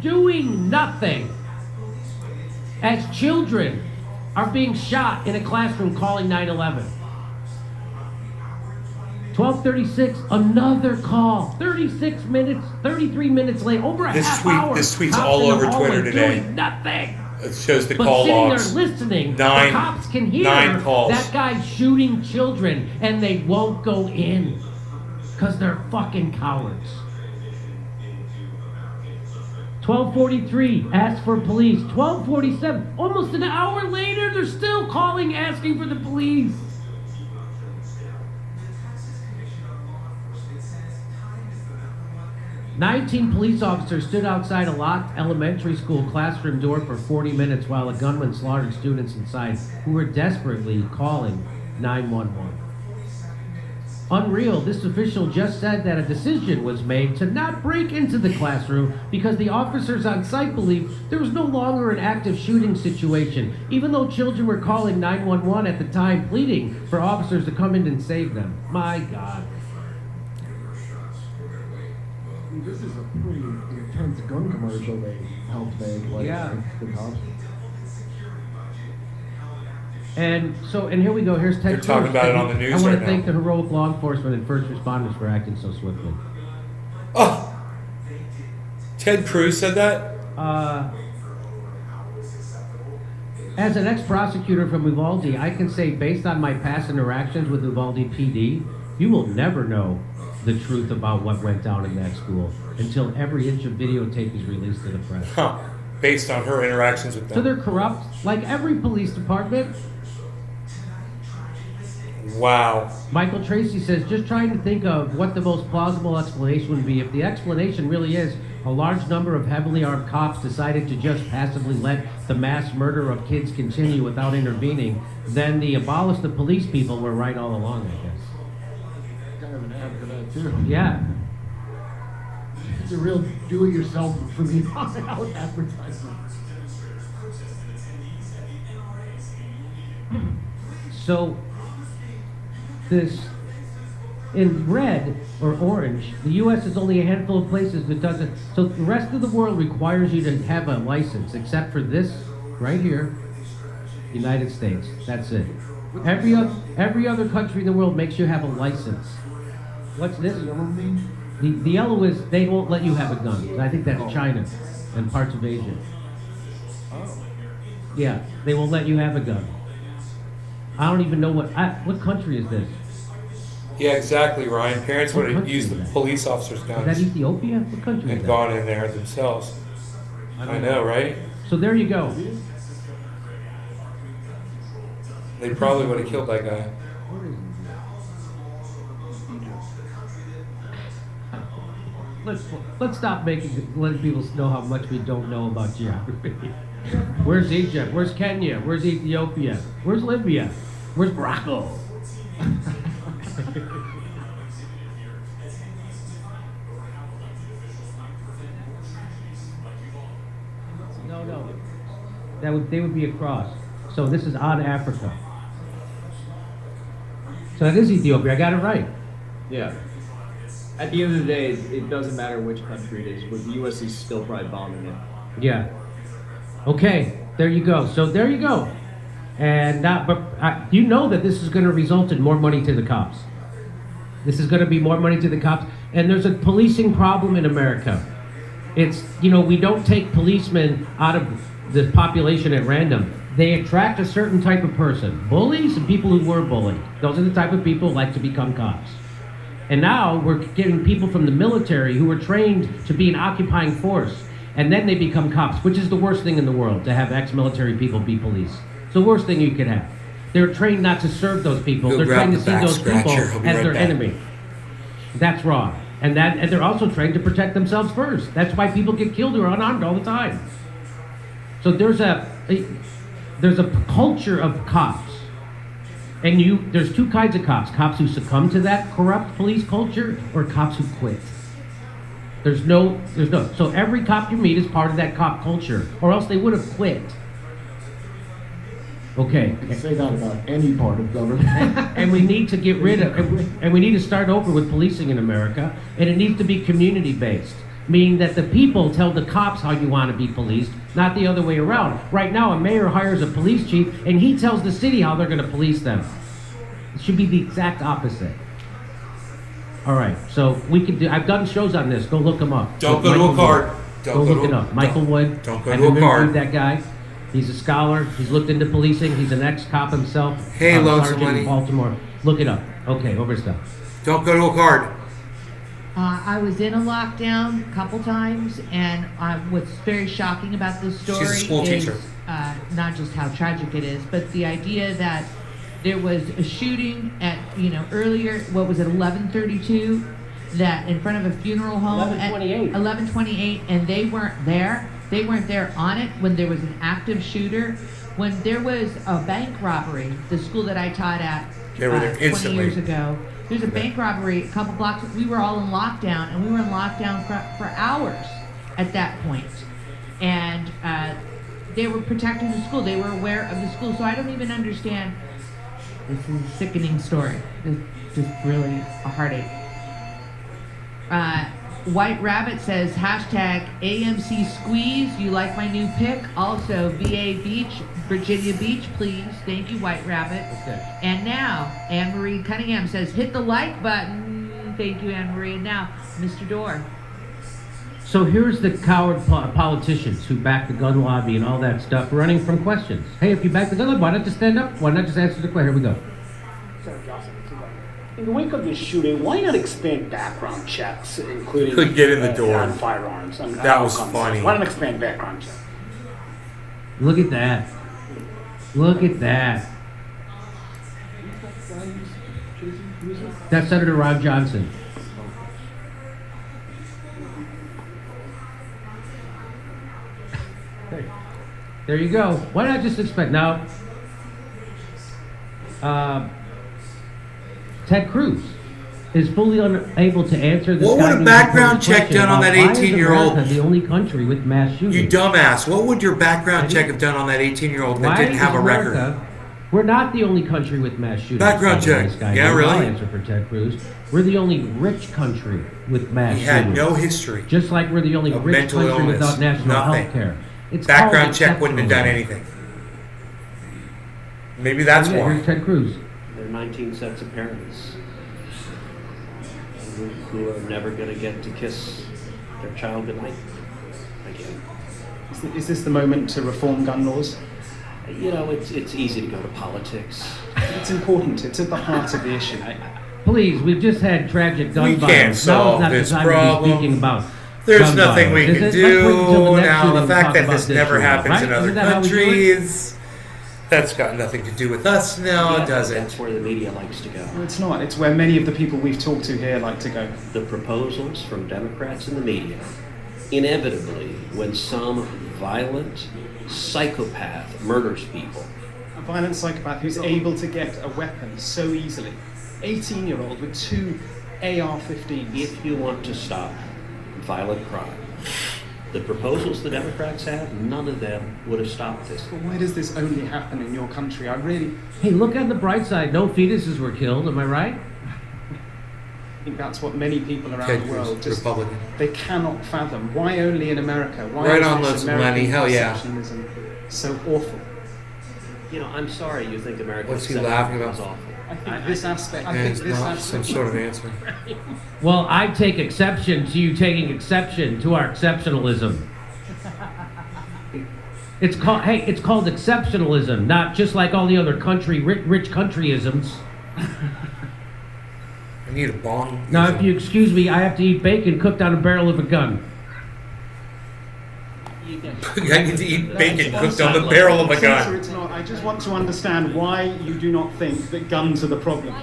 doing nothing as children are being shot in a classroom calling 911. 12:36, another call. 36 minutes, 33 minutes late, over a half hour. This tweet's Cops all in the over hallway Twitter today. doing nothing. It shows the But call sitting logs. there listening, Nine- the cops can hear 9 calls. that guy shooting children, and they won't go in because they're fucking cowards. 12:43, ask for police. 12:47, almost an hour later, they're still calling, asking for the police. "19 police officers stood outside a locked elementary school classroom door for 40 minutes while a gunman slaughtered students inside who were desperately calling 911. Unreal, this official just said that a decision was made to not break into the classroom because the officers on site believed there was no longer an active shooting situation, even though children were calling 911 at the time, pleading for officers to come in and save them. My God. This is a pretty intense gun commercial they helped make, like, Yeah. the cops. And here we go. Here's Ted They're talking Cruz. about it on the news I want right to thank now. the heroic law enforcement and first responders for acting so swiftly. Oh, Ted Cruz said that? As an ex-prosecutor from Uvalde, I can say, based on my past interactions with Uvalde PD, you will never know the truth about what went down in that school until every inch of videotape is released to the press. Huh. Based on her interactions with So them. they're corrupt, like every police department. Wow. Michael Tracy says, just trying to think of what the most plausible explanation would be. If the explanation really is a large number of heavily armed cops decided to just passively let the mass murder of kids continue without intervening, then the abolish the police people were right all along, I guess. Kind of an ad for that too. Yeah. It's a real do-it-yourself for me out advertisement. So, this, in red or orange, the U.S. is only a handful of places that doesn't. So the rest of the world requires you to have a license, except for this right here, United States. That's it. Every other country in the world makes you have a license. What's this? The yellow is they won't let you have a gun. I think that's China and parts of Asia. Yeah, they won't let you have a gun. I don't even know what country is this? Yeah, exactly, Ryan. Parents What would have country used is the that? police officers' Is that guns Ethiopia? What country is and that? gone in there themselves. I don't know, right? So there you go. They probably would have killed that guy. Let's stop letting people know how much we don't know about geography. Where's Egypt? Where's Kenya? Where's Ethiopia? Where's Libya? Where's Morocco? No. They would be across. So this is on Africa. So that is Ethiopia. I got it right. Yeah. At the end of the day, it doesn't matter which country it is, but the U.S. is still probably bombing it. Yeah. Okay. There you go. So there you go. And you know that this is going to result in more money to the cops. This is going to be more money to the cops. And there's a policing problem in America. It's, we don't take policemen out of the population at random. They attract a certain type of person. Bullies and people who were bullied. Those are the type of people who like to become cops. And now we're getting people from the military who were trained to be an occupying force. And then they become cops, which is the worst thing in the world, to have ex-military people be police. It's the worst thing you could have. They're trained not to serve those people. He'll They're grab trained to the see back those people scratcher. He'll be as right their back. enemy. That's wrong. And they're also trained to protect themselves first. That's why people get killed who are unarmed all the time. So there's a culture of cops. And there's two kinds of cops. Cops who succumb to that corrupt police culture or cops who quit. There's no. So every cop you meet is part of that cop culture, or else they would have quit. Okay. You can say that about any part of government. And we need to get rid of, and we need to start over with policing in America, and it needs to be community-based, meaning that the people tell the cops how you want to be policed, not the other way around. Right now, a mayor hires a police chief, and he tells the city how they're going to police them. It should be the exact opposite. All right, so I've done shows on this. Go look them up. Don't go to a card. Go look it up. Michael Wood. Don't go I've to a card. interviewed that guy. He's a scholar. He's looked into policing. He's an ex-cop himself. Hey, Lonesome sergeant in Lenny. Baltimore. Look it up. Okay, over stuff. Don't go to a card. I was in a lockdown a couple times, and what's very shocking about this story She's a school is teacher. not just how tragic it is, but the idea that there was a shooting at earlier. What was it? 11:32. That in front of a funeral home 11:28. at 11:28, and they weren't there. They weren't there on it when there was an active shooter. When there was a bank robbery, the school that I taught at They were there 20 instantly. years ago, there's a bank robbery a couple blocks. We were all in lockdown, and we were in lockdown for hours at that point. And they were protecting the school. They were aware of the school. So I don't even understand. This is a sickening story. It's just really a heartache. White Rabbit says, #AMC Squeeze. You like my new pick? Also, VA Beach, Virginia Beach, please. Thank you, White Rabbit. Okay. And now, Anne-Marie Cunningham says, hit the like button. Thank you, Anne-Marie. And now, Mr. Dorr. So here's the coward politicians who back the gun lobby and all that stuff running from questions. Hey, if you back the gun lobby, why not just stand up? Why not just answer the question? Here we go. In the wake of this shooting, why not expand background checks, including Couldn't get in the door. on firearms? I mean, That I was don't know, funny. Why not expand background checks? Look at that. Look at that. That's Senator Ron Johnson. There you go. Why not just expect now? Ted Cruz is fully unable to answer this. What would a background check done on that 18-year-old? The only country with mass shootings. You dumbass. What would your background check have done on that 18-year-old that Why didn't have is a record? America- We're not the only country with mass shootings. Background check. This guy Yeah, knows. really? I'll answer for Ted Cruz. We're the only rich country with mass He had shootings. no history. Just like we're the only of rich mental country illness. without national Nothing. health care. It's Background called check wouldn't have done exceptionalism. anything. Maybe that's Yeah, why. here's Ted Cruz. There are 19 sets of parents who are never going to get to kiss their child goodnight again. Is this the moment to reform gun laws? You know, it's easy to go to politics. It's important. It's at the heart of the issue. Please, we've just had tragic gun We violence. can't Now is solve not the this time to be problem. speaking about There's gun nothing we violence. can Let's wait until the do. next Now, shooting the to fact talk that about this this never shooting, happens right? in other Isn't that how we do it? countries, that's got nothing to do with us now, Yeah, does it? That's where the media likes to go. Well, it's not. It's where many of the people we've talked to here like to go. The proposals from Democrats and the media, inevitably, when some violent psychopath murders people, A violent psychopath who's able to get a weapon so easily. 18-year-old with 2 AR-15s. if you want to stop violent crime, the proposals the Democrats have, none of them would have stopped this. But why does this only happen in your country? I really Hey, look on the bright side. No fetuses were killed. Am I right? think that's what many people around Ted the world Cruz, just Republican. they cannot fathom. Why only in America? Why Right is on, this Liz American Lenny, hell yeah. exceptionalism so awful? You know, I'm sorry you think American What's he exceptionalism laughing about? is awful. I think this aspect. I And think it's this not some aspect. sort of answer. Well, I take exception to you taking exception to our exceptionalism. It's called exceptionalism, not just like all the other rich countryisms. I need a bong. Now, if you excuse me, I have to eat bacon cooked on a barrel of a gun. I need to eat bacon cooked on the barrel of a Censor, gun. it's not. I just want to understand why you do not think that guns are the problem.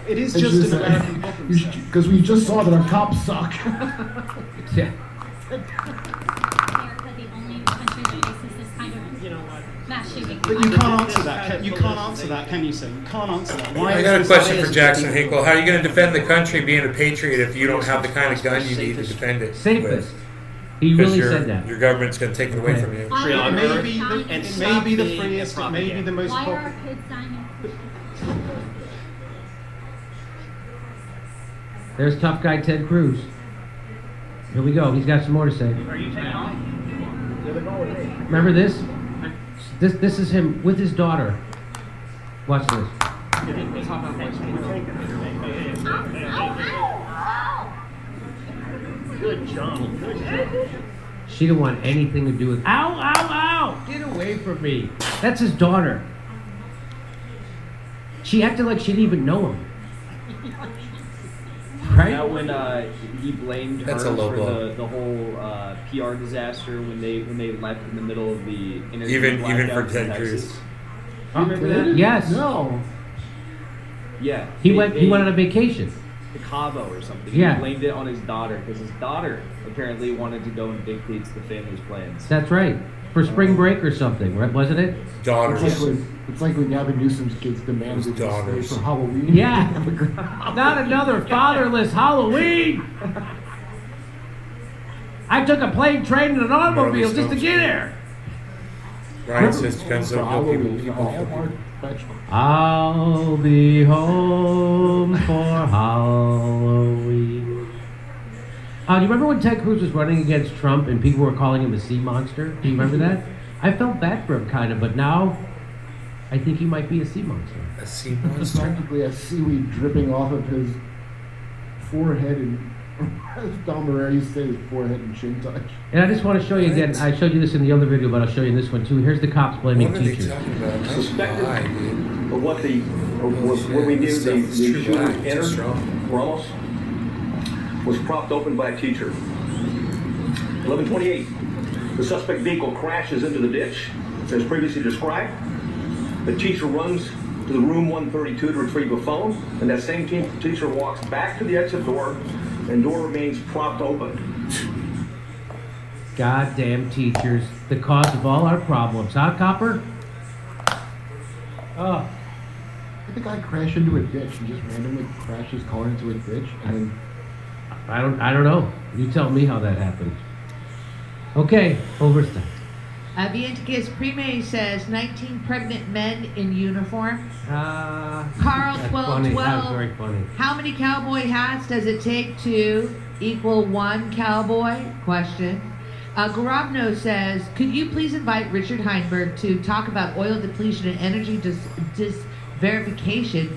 It is just an American problem. Because we just saw that our cops suck. Yeah. But you can't answer that. You can't answer that, can you, sir? You can't answer that. Why I is got a this question bias for to Jackson people? Hinkle. How are you going to defend the country being a patriot if you don't have the kind of gun you need to defend it Safest. with? He Because really said that. Your government's going to take it away from you. It may be the freest, it may be the most Why are popular. our kids dying? There's tough guy Ted Cruz. Here we go. He's got some more to say. Are you taking off? Remember this? This is him with his daughter. Watch this. Good job. She didn't want anything to do with. Ow! Ow! Ow! Get away from me. That's his daughter. She acted like she didn't even know him. Right? Now when he blamed That's her a low for blow. the whole PR disaster when they left in the middle of the energy Even for blackout in Ted Texas. Cruz. Do you remember that? Yes. No. Yeah. He went on a vacation. to Cabo or something. Yeah. He blamed it on his daughter because his daughter apparently wanted to go and dictate the family's plans. That's right. For spring break or something, right? Wasn't it? Daughters. It's like when Gavin Newsom's kids demanded to stay daughters. for Halloween. Yeah. Not another fatherless Halloween. I took a plane, train, and an automobile just to get here. Ryan says guns don't kill people. I'll be home for Halloween. Do you remember when Ted Cruz was running against Trump and people were calling him a sea monster? Do you remember that? I felt bad for him, kind of, but now I think he might be a sea monster. A sea It's practically a seaweed dripping off of his forehead and Don Barrera used to say his forehead and chin touch. And I just want to show you again. I showed you this in the other video, but I'll show you in this one too. Here's the cops blaming What are they teachers. talking about? Nice Suspected lie, dude. of what we knew This the stuff is true shooter lie. Too entered strong. Ramos was propped open by a teacher. 11:28. The suspect vehicle crashes into the ditch, as previously described. The teacher runs to the room 132 to retrieve a phone, and that same teacher walks back to the exit door, and door remains propped open. Goddamn teachers, the cause of all our problems, huh, Copper? Oh, Did the guy crash into a ditch and just randomly crash his car into a ditch and then I don't know. You tell me how that happened. Okay, Overstein. Vienticus Prime says 19 pregnant men in uniform. Carl, Carl, that's 12, funny. 12. That was very funny. How many cowboy hats does it take to equal one cowboy? Question. Gorovno says, could you please invite Richard Heinberg to talk about oil depletion and energy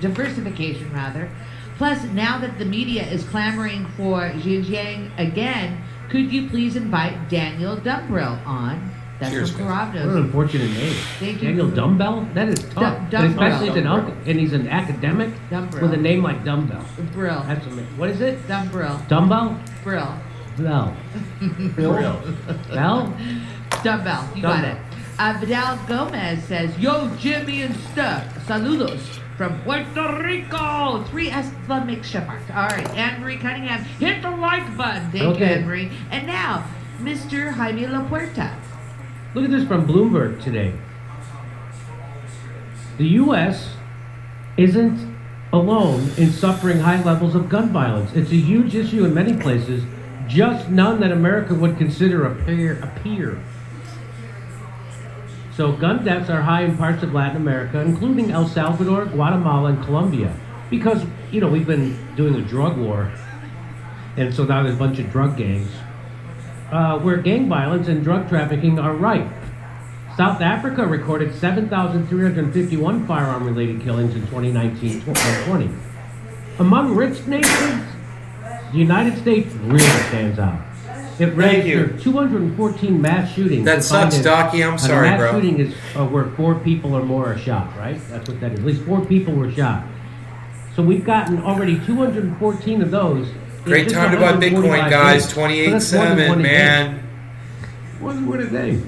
diversification rather. Plus, now that the media is clamoring for Xinjiang again, could you please invite Daniel Dumbrill on? That's Cheers, from guys. What an Gorovno. unfortunate name. Thank you. Daniel Dumbbell? That is tough. Dumbbell. And especially and he's an academic Dumbrill. with a name like Dumbbell. Brill. That's amazing. What is it? Dumbrill. Dumbbell? Brill. Bell. Bell? Dumbbell. You got it. Vidal Gomez says, yo, Jimmy and Stuff. Saludos from Puerto Rico. 3 exclamation mark. All right. Anne-Marie Cunningham. Hit the like button. Thank you, Okay. Anne-Marie. And now, Mr. Jaime La Puerta. Look at this from Bloomberg today. The U.S. isn't alone in suffering high levels of gun violence. It's a huge issue in many places, just none that America would consider a peer. So gun deaths are high in parts of Latin America, including El Salvador, Guatemala, and Colombia. Because, we've been doing a drug war, and so now there's a bunch of drug gangs. Where gang violence and drug trafficking are rife. South Africa recorded 7,351 firearm-related killings in 2019-2020. Among rich nations, the United States really stands out. It registered 214 mass shootings. That sucks, Docky. I'm sorry, mass bro. shooting is where 4 people or more are shot, right? That's what that is. At least 4 people were shot. So we've gotten already 214 of those. Great time to buy Bitcoin, guys. 28.7, man. What a day.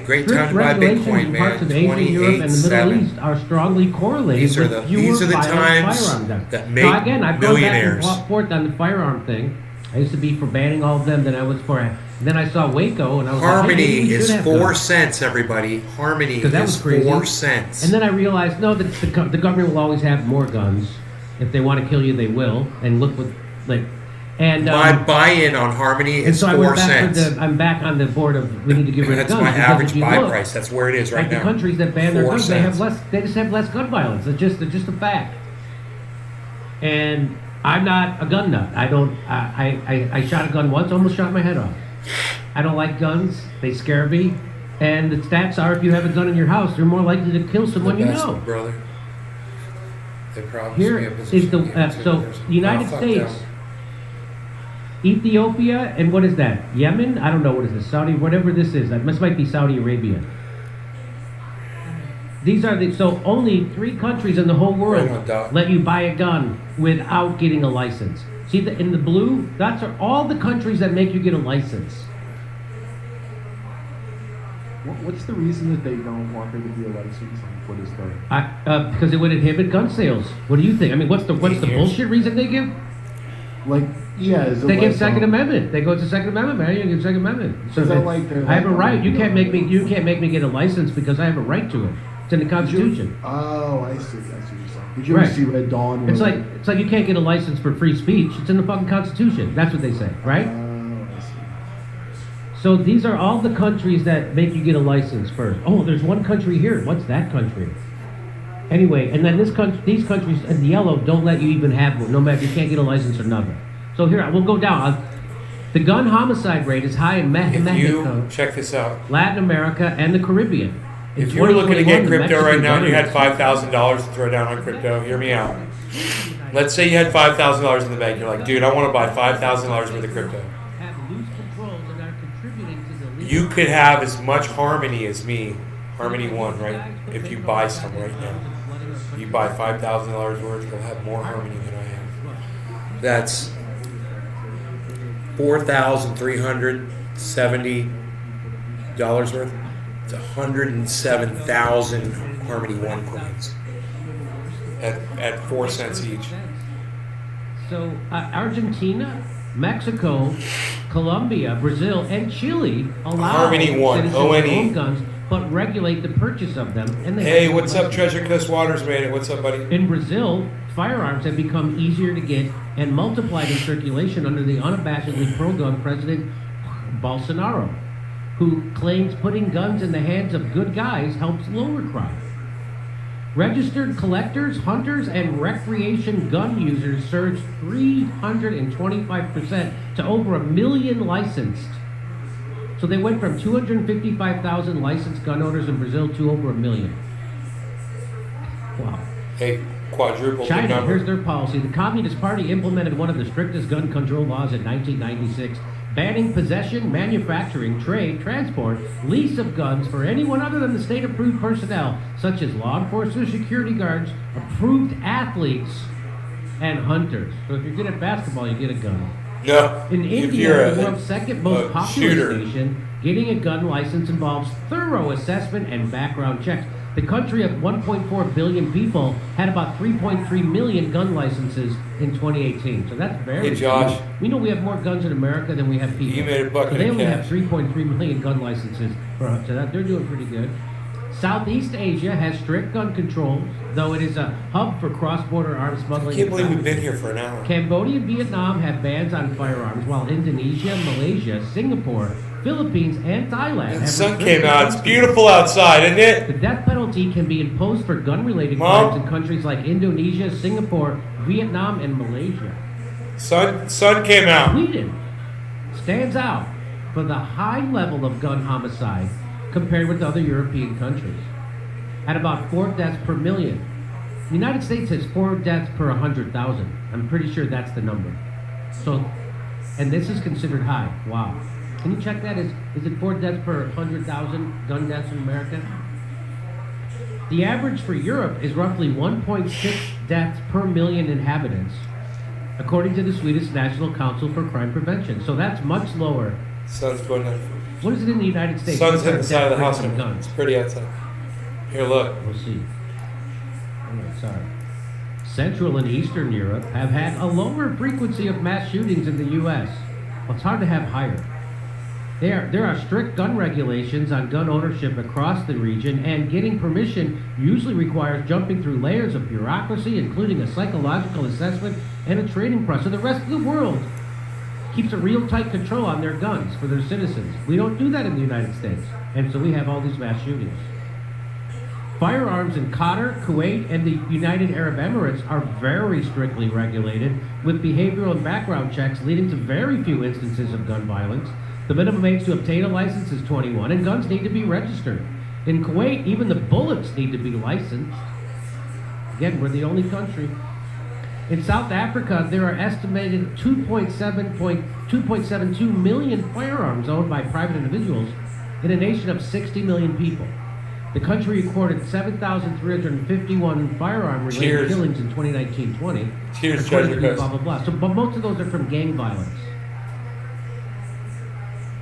Great time to buy Regulations Bitcoin, in man. parts of Asia, Europe, and the Middle 28.7. East are strongly correlated These are with the fewer violent times firearm deaths. that Now, make again, I've millionaires. gone back and forth on the firearm thing. I used to be for banning all of them, then I was for it. Then I saw Waco, and I was like, hey, Harmony maybe we is should have 4 guns. cents, everybody. Harmony 'Cause that was is crazy. 4 cents. And then I realized, no, the government will always have more guns. If they want to kill you, they will. And look what, and My buy-in on Harmony and is so I 4 went back cents. I'm back on the board of we need to get rid of That's guns. my because average if you buy look, price. That's where it is right like now. the countries that ban their 4 guns, cents. they just have less gun violence. It's just a fact. And I'm not a gun nut. I shot a gun once, almost shot my head off. I don't like guns. They scare me. And the stats are if you have a gun in your house, you're more likely to kill someone The you best, know. brother. They promised Here me a is position the to get to. so There's- the United Oh, fuck States, them. Ethiopia, and what is that? Yemen? I don't know what is this. Saudi, whatever this is. This might be Saudi Arabia. These are so only 3 countries in the whole world Right on, Doc. let you buy a gun without getting a license. See in the blue? That's all the countries that make you get a license. what's the reason that they don't want there to be a license? What is the Because it would inhibit gun sales. What do you think? I mean, what's the bullshit reason they give? is it They give like, Second Amendment. They go to Second Amendment, man. You give Second Amendment. So Is that that- like they're I have a like, right. You can't make me get a license because I have a right to it. It's in the Constitution. Oh, I see what you're saying. Did you ever Right. see Red Dawn? It's where like you can't get a license for free speech. It's in the fucking Constitution. That's what they say, right? Oh, I see. So these are all the countries that make you get a license first. Oh, there's one country here. What's that country? Anyway, and then these countries in the yellow don't let you even have one. No matter, you can't get a license or nothing. So here, we'll go down. The gun homicide rate is high in If Mexico, you check this out, Latin America, and the Caribbean. In If you were looking to get 2021, the crypto right Mexican now and you had government- $5,000 to throw down on crypto, hear me out. Let's say you had $5,000 in the bank. You're like, dude, I want to buy $5,000 worth of crypto. have loose controls and are contributing to the legal- You could have as much Harmony as me, Harmony One, right? If you buy some right now, you buy $5,000 worth, you'll have more Harmony than I have. That's $4,370 worth. It's 107,000 Harmony One coins at 4 cents each. So Argentina, Mexico, Colombia, Brazil, and Chile allow Harmony One, citizens to ONE. own guns, but regulate the purchase of them. And they Hey, have what's up, questions. Treasure Coast Waters made it? What's up, buddy? In Brazil, firearms have become easier to get and multiplied in circulation under the unabashedly pro-gun President Bolsonaro, who claims putting guns in the hands of good guys helps lower crime. Registered collectors, hunters, and recreation gun users surged 325% to over 1 million licensed. So they went from 255,000 licensed gun owners in Brazil to over 1 million. Wow. Hey, quadruple the China, number. here's their policy. The Communist Party implemented one of the strictest gun control laws in 1996, banning possession, manufacturing, trade, transport, lease of guns for anyone other than the state-approved personnel, such as law enforcement, security guards, approved athletes, and hunters. So if you're good at basketball, you get a gun. No. In if India, you're the world's second most a popular shooter. nation, getting a gun license involves thorough assessment and background checks. The country of 1.4 billion people had about 3.3 million gun licenses in 2018. So that's very Hey, Josh. few. We know we have more guns in America than we have people. You made a bucket So they of only have cash. 3.3 million gun licenses. So that, they're doing pretty good. Southeast Asia has strict gun controls, though it is a hub for cross-border arms I smuggling. can't and believe we've trafficking. been here for an hour. Cambodia and Vietnam have bans on firearms, while Indonesia, Malaysia, Singapore, Philippines, and Thailand The have sun restricted came out. It's gun beautiful outside, isn't it? The death penalty can be imposed for gun-related Mom? crimes in countries like Indonesia, Singapore, Vietnam, and Malaysia. Sun came out. Sweden stands out for the high level of gun homicide compared with other European countries, at about 4 deaths per million. The United States has 4 deaths per 100,000. I'm pretty sure that's the number. So, and this is considered high. Wow. Can you check that? Is it 4 deaths per 100,000 gun deaths in America? The average for Europe is roughly 1.6 deaths per million inhabitants, according to the Swedish National Council for Crime Prevention. So that's much lower. Sun's going on. What is it in the United States? Sun's What's our hitting the side of the death house. rate from now. guns? It's pretty outside. Here, look. We'll see. Oh, sorry. Central and Eastern Europe have had a lower frequency of mass shootings in the U.S. Well, it's hard to have higher. There are strict gun regulations on gun ownership across the region, and getting permission usually requires jumping through layers of bureaucracy, including a psychological assessment and a training process. So the rest of the world keeps a real tight control on their guns for their citizens. We don't do that in the United States, and so we have all these mass shootings. Firearms in Qatar, Kuwait, and the United Arab Emirates are very strictly regulated, with behavioral and background checks leading to very few instances of gun violence. The minimum age to obtain a license is 21, and guns need to be registered. In Kuwait, even the bullets need to be licensed. Again, we're the only country. In South Africa, there are estimated 2.72 million firearms owned by private individuals in a nation of 60 million people. The country recorded 7,351 firearm-related Cheers. killings in 2019-20. Cheers, according Treasure to Coast. blah, blah, blah. So, but most of those are from gang violence.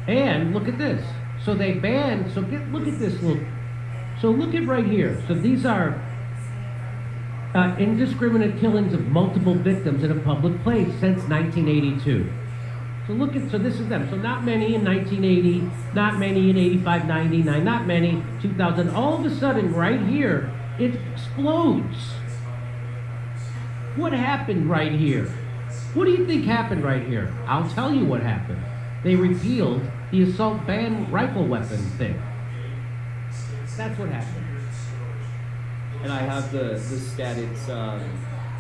And look at this. So they banned, look at this little, so look at right here. So these are indiscriminate killings of multiple victims in a public place since 1982. So this is them. So not many in 1980, not many in 85, 99, not many 2000. All of a sudden, right here, it explodes. What happened right here? What do you think happened right here? I'll tell you what happened. They repealed the assault ban rifle weapon thing. That's what happened. And I have the stat. It's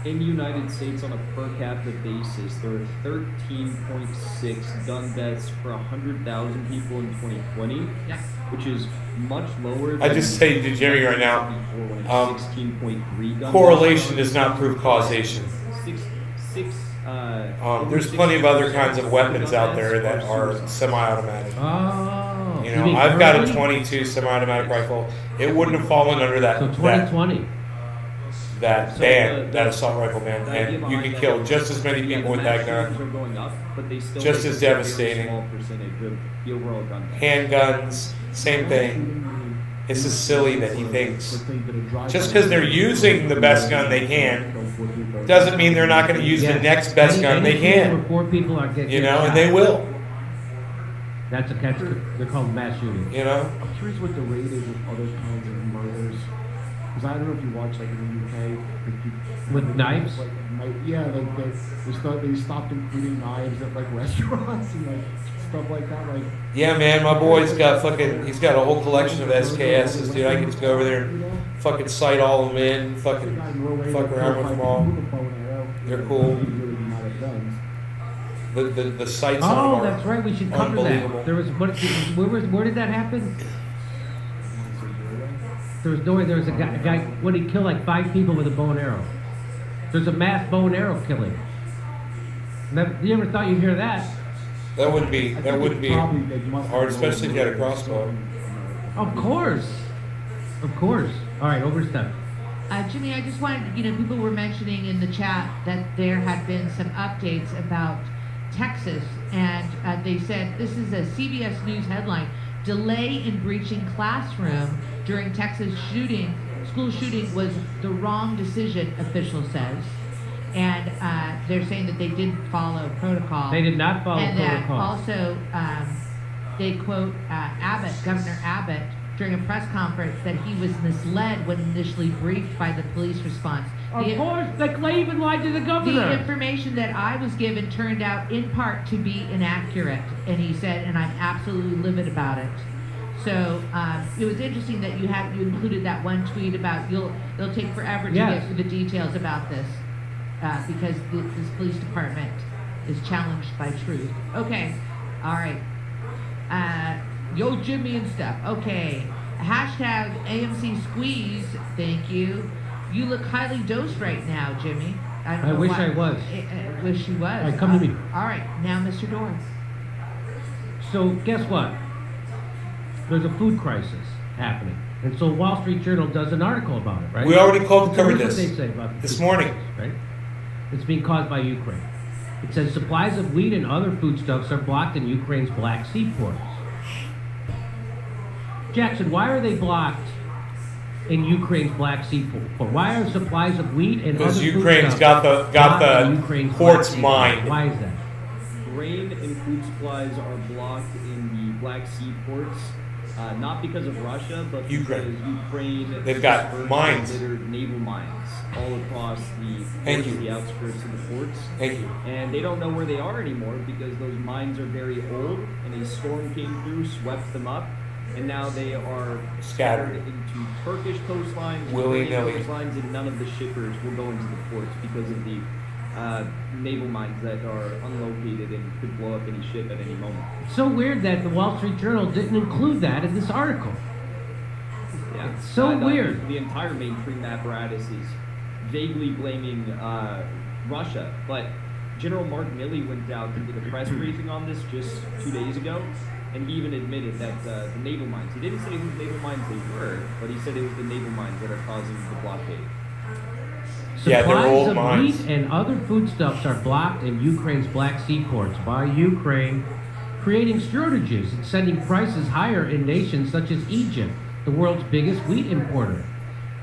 in the United States on a per capita basis, there were 13.6 gun deaths per 100,000 people in 2020. Yeah. which is much lower. I just say to Jimmy right now, 16.3 gun correlation violence. does not prove causation. Six. There's plenty of other kinds of weapons out there that are semi-automatic. Oh. You know, mean I've got a currently? 22 semi-automatic rifle. It wouldn't have fallen under that So 2020. that So ban, the- that assault rifle ban, The idea and you behind can that kill is- just as many yeah, people the with that mass shootings gun. are going up, but they still Just make as a very devastating. small percentage of the overall gun violence. Handguns, same thing. It's just silly that he thinks just because they're using the best gun they can doesn't mean they're not going to use the Yes. next best gun they Anything can. where 4 people are getting You know, shot. and they will. That's they're called mass shootings. You know. I'm curious what the rate is of other kinds of murders. Because I don't know if you watch like in the UK. Like With knives? Like, yeah, like they stopped including knives at like restaurants and like stuff like that. Like Yeah, man, my boy's got he's got a whole collection of SKSs, dude. I can just go over there and fucking sight all of them in, fuck around with them all. They're cool. The sights on Oh, them are that's right. We should cover unbelievable. that. There was where did that happen? There was a guy. What he killed like 5 people with a bow and arrow. There's a mass bow and arrow killing. You ever thought you'd hear that? That wouldn't be hard, especially if you had a crossbow. Of course. All right, overstep. Jimmy, I just wanted, people were mentioning in the chat that there had been some updates about Texas, and they said this is a CBS News headline: delay in breaching classroom during Texas school shooting was the wrong decision, official says. And they're saying that they didn't follow protocol. They did not follow and protocol. And also, they quote Governor Abbott, during a press conference, that he was misled when initially briefed by the police response. Of course, they even lied to the The governor. information that I was given turned out in part to be inaccurate, and he said, and I'm absolutely livid about it. So it was interesting that you included that one tweet about it'll take forever to Yes. get through the details about this because this police department is challenged by truth. Okay, all right. Yo, Jimmy and stuff. Okay. Hashtag AMC Squeeze. Thank you. You look highly dosed right now, Jimmy. I wish I was. I wish you was. All right, come to me. All right, now, Mr. Doris. So guess what? There's a food crisis happening, and so Wall Street Journal does an article about it, right? We already So covered here's this what they say about the this food morning. crisis, right? It's being caused by Ukraine. It says supplies of wheat and other foodstuffs are blocked in Ukraine's Black Sea ports. Jackson, why are they blocked in Ukraine's Black Sea port? Why are supplies of wheat and Because other Ukraine's foodstuffs got blocked the in Ukraine's ports Black Sea mined. port? Why is that? Grain and food supplies are blocked in the Black Sea ports, not because of Russia, but Ukraine. because Ukraine They've got dispersed mines. littered naval mines all across Thank you. the outskirts of the ports. Thank you. And they don't know where they are anymore because those mines are very old, and a storm came through, swept them up, and now they are Scattered. into Turkish coastlines, Willy-nilly. Ukrainian coastlines, and none of the shippers will go into the ports because of the naval mines that are unlocated and could blow up any ship at any moment. It's so weird that the Wall Street Journal didn't include that in this article. Yeah, It's so weird. The entire mainstream apparatus is vaguely blaming Russia, but General Mark Milley went out and did a press briefing on this just 2 days ago, and he even admitted that the naval mines, he didn't say whose naval mines they were, but he said it was the naval mines that are causing the blockade. Yeah, they're Supplies old of mines. wheat and other foodstuffs are blocked in Ukraine's Black Sea ports by Ukraine, creating shortages and sending prices higher in nations such as Egypt, the world's biggest wheat importer.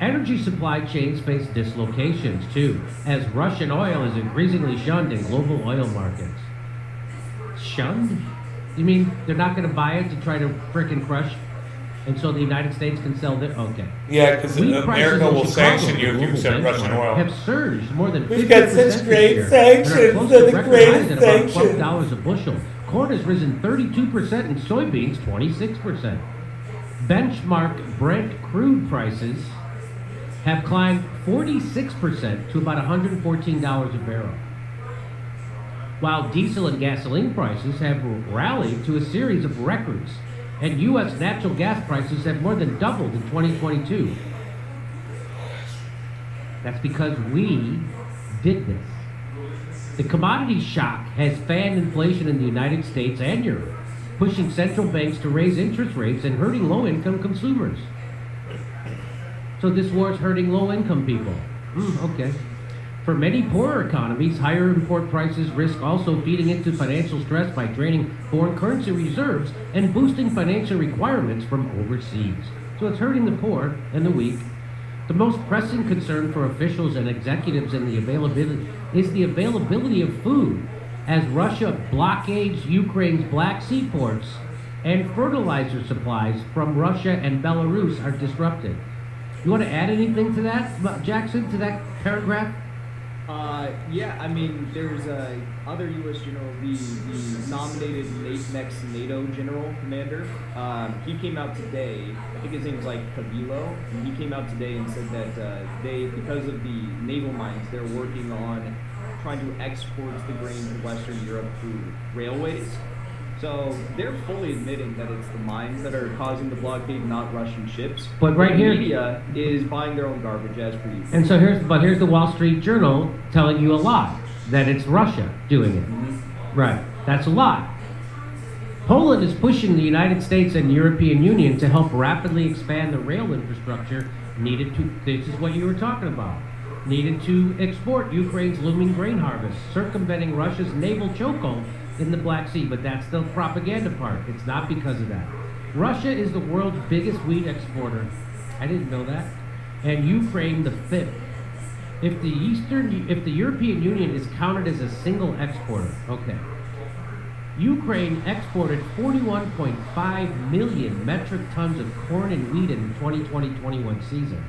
Energy supply chains face dislocations too, as Russian oil is increasingly shunned in global oil markets. Shunned? You mean they're not going to buy it to try to frickin' crush, and so the United States can sell it? Okay. Yeah, because Wheat prices America in will Chicago, sanction you the if you global accept Russian benchmark, oil. have surged more than 50% We've got such this great year, sanctions. and are close They're to the record greatest highs at about sanctions. $12 a bushel. Corn has risen 32% and soybeans 26%. Benchmark Brent crude prices have climbed 46% to about $114 a barrel, while diesel and gasoline prices have rallied to a series of records, And U.S. natural gas prices have more than doubled in 2022. That's because we did this. The commodity shock has fanned inflation in the United States and Europe, pushing central banks to raise interest rates and hurting low-income consumers. So this war is hurting low-income people. Okay. For many poorer economies, higher import prices risk also feeding into financial stress by draining foreign currency reserves and boosting financial requirements from overseas. So it's hurting the poor and the weak. The most pressing concern for officials and executives is the availability of food, as Russia blockades Ukraine's Black Sea ports and fertilizer supplies from Russia and Belarus are disrupted. You want to add anything to that, Jackson, to that paragraph? Yeah, I mean, there's other U.S. general, the nominated next NATO general commander. He came out today. I think his name's like Cavilo, and he came out today and said that they, because of the naval mines, they're working on trying to export the grain to Western Europe through railways. So they're fully admitting that it's the mines that are causing the blockade, not Russian ships. But right the here, media is buying their own garbage as per usual. And so here's the Wall Street Journal telling you a lie, that it's Russia doing it. Mm-hmm. Right, that's a lie. Poland is pushing the United States and European Union to help rapidly expand the rail infrastructure needed to, this is what you were talking about, needed to export Ukraine's looming grain harvest, circumventing Russia's naval chokehold in the Black Sea. But that's the propaganda part. It's not because of that. Russia is the world's biggest wheat exporter. I didn't know that. And Ukraine the fifth. If the European Union is counted as a single exporter, okay. Ukraine exported 41.5 million metric tons of corn and wheat in the 2020-21 season.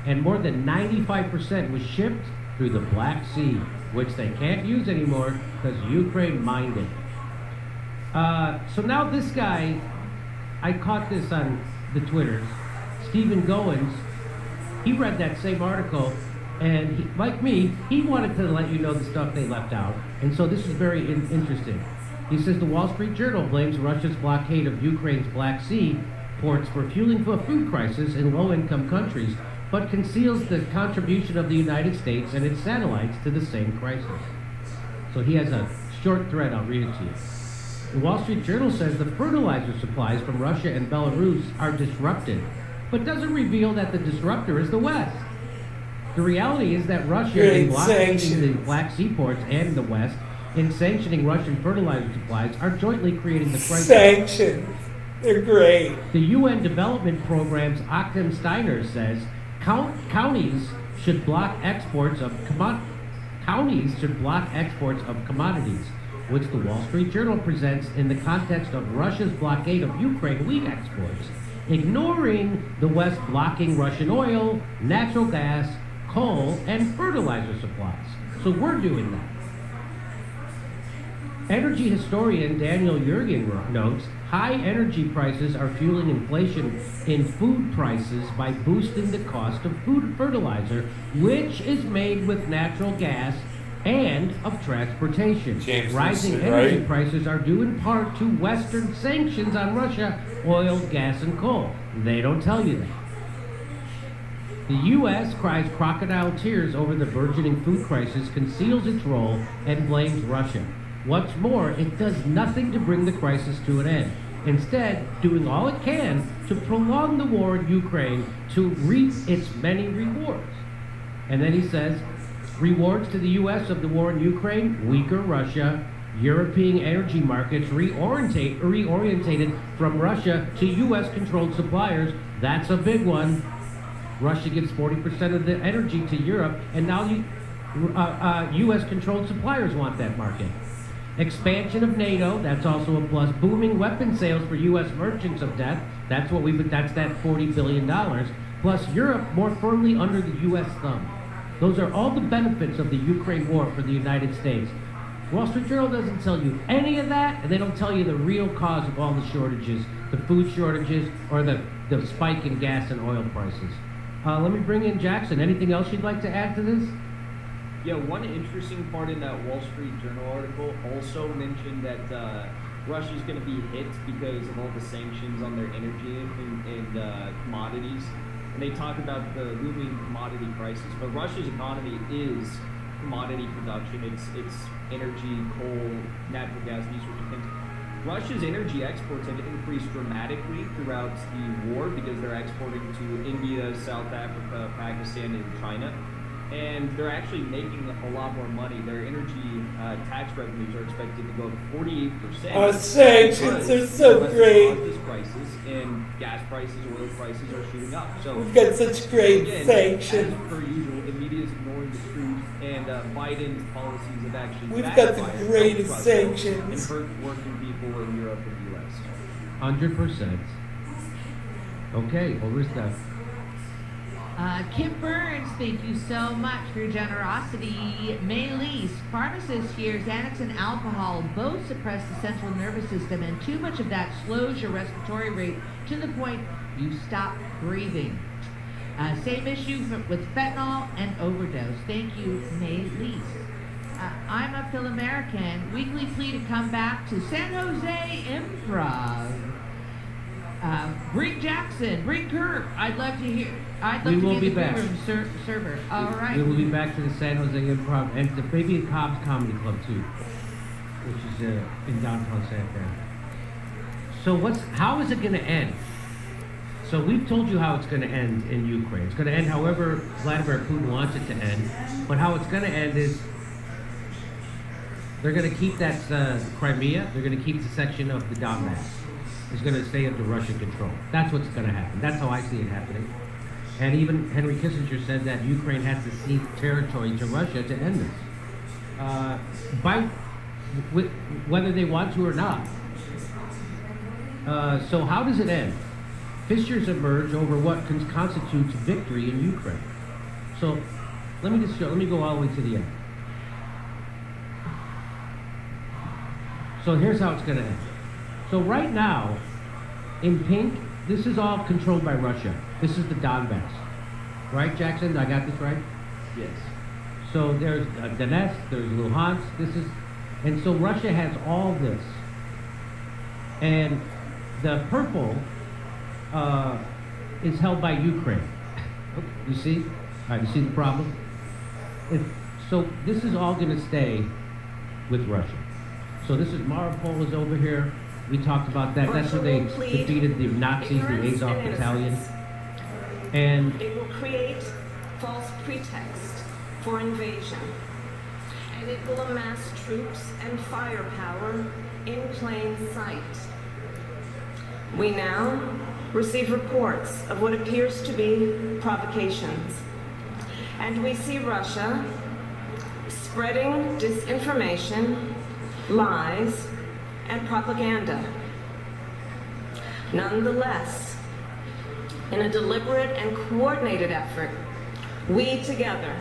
And more than 95% was shipped through the Black Sea, which they can't use anymore because Ukraine mined it. So now this guy, I caught this on the Twitters, Stephen Goins, he read that same article, and he, like me, he wanted to let you know the stuff they left out. And so this is very interesting. He says the Wall Street Journal blames Russia's blockade of Ukraine's Black Sea ports for fueling a food crisis in low-income countries, but conceals the contribution of the United States and its satellites to the same crisis. So he has a short thread, I'll read it to you. The Wall Street Journal says the fertilizer supplies from Russia and Belarus are disrupted, but doesn't reveal that the disruptor is the West. The reality is that Russia, in blockading the Black Sea ports and the West, in sanctioning Russian fertilizer supplies, are jointly creating the crisis. Sanctions. They're great. The UN Development Program's Achim Steiner says counties should block exports of commodities, which the Wall Street Journal presents in the context of Russia's blockade of Ukraine wheat exports, ignoring the West blocking Russian oil, natural gas, coal, and fertilizer supplies. So we're doing that. Energy historian Daniel Yergin notes, high energy prices are fueling inflation in food prices by boosting the cost of food fertilizer, which is made with natural gas and of transportation. Rising energy prices are due in part to Western sanctions on Russia, oil, gas, and coal. They don't tell you that. The U.S. cries crocodile tears over the burgeoning food crisis, conceals its role, and blames Russia. What's more, it does nothing to bring the crisis to an end. Instead, doing all it can to prolong the war in Ukraine to reap its many rewards. And then he says, rewards to the U.S. of the war in Ukraine, weaker Russia, European energy markets reorientated from Russia to U.S.-controlled suppliers. That's a big one. Russia gives 40% of the energy to Europe, and now U.S.-controlled suppliers want that market. Expansion of NATO, that's also a plus. Booming weapon sales for U.S. merchants of death, that's that $40 billion. Plus Europe more firmly under the U.S. thumb. Those are all the benefits of the Ukraine war for the United States. Wall Street Journal doesn't tell you any of that, and they don't tell you the real cause of all the shortages, the food shortages, or the spike in gas and oil prices. Let me bring in Jackson. Anything else you'd like to add to this? Yeah, one interesting part in that Wall Street Journal article also mentioned that Russia's going to be hit because of all the sanctions on their energy and commodities. And they talk about the looming commodity crisis, but Russia's economy is commodity production. It's energy, coal, natural gas, these sorts of things. Russia's energy exports have increased dramatically throughout the war because they're exporting to India, South Africa, Pakistan, and China. And they're actually making a lot more money. Their energy tax revenues are expected to go up 48%. Oh, sanctions are so great. This crisis and gas prices, oil prices are shooting up. So we've got such great again, sanctions. As per usual, the media is ignoring the truth, and Biden's policies have actually we've got the backfired greatest on sanctions and hurt working people in Europe and the U.S. 100%. Okay, over stuff. Kim Burns, thank you so much for your generosity. May Lease, pharmacists here, Xanax and alcohol both suppress the central nervous system, and too much of that slows your respiratory rate to the point you stop breathing. Same issue with fentanyl and overdose. Thank you, May Lease. I'm a Phil-American. Weekly plea to come back to San Jose Improv. Bring Jackson, bring Kurt. I'd love to hear. I'd love We to will be be the back. room server. All right. We will be back to the San Jose Improv and the Baby and Cobb's Comedy Club too, which is in downtown San Fran. So how is it going to end? So we've told you how it's going to end in Ukraine. It's going to end however Vladimir Putin wants it to end. But how it's going to end is they're going to keep that Crimea. They're going to keep the section of the Donbass. It's going to stay under Russian control. That's what's going to happen. That's how I see it happening. And even Henry Kissinger said that Ukraine has to cede territory to Russia to end this, whether they want to or not. So how does it end? Fissures emerge over what constitutes victory in Ukraine. So let me go all the way to the end. So here's how it's going to end. So right now, in pink, this is all controlled by Russia. This is the Donbass. Right, Jackson? I got this right? Yes. So there's Donetsk, there's Luhansk, and so Russia has all this. And the purple is held by Ukraine. You see? All right, you see the problem? So this is all going to stay with Russia. So this is Mariupol is over here. We talked about that. That's where they defeated the Nazis, the Azov Battalion. And it will create false pretext for invasion. And it will amass troops and firepower in plain sight. We now receive reports of what appears to be provocations. And we see Russia spreading disinformation, lies, and propaganda. Nonetheless, in a deliberate and coordinated effort, we together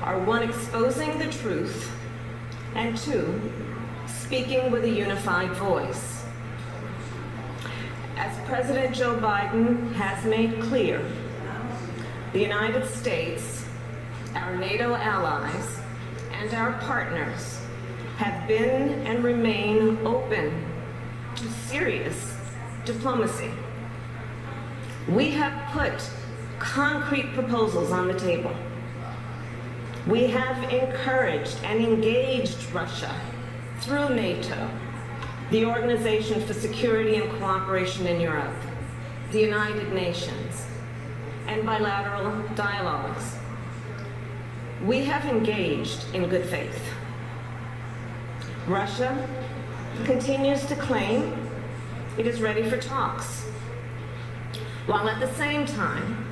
are one, exposing the truth, and two, speaking with a unified voice. As President Joe Biden has made clear, the United States, our NATO allies, and our partners have been and remain open to serious diplomacy. We have put concrete proposals on the table. We have encouraged and engaged Russia through NATO, the Organization for Security and Cooperation in Europe, the United Nations, and bilateral dialogues. We have engaged in good faith. Russia continues to claim it is ready for talks, while at the same time,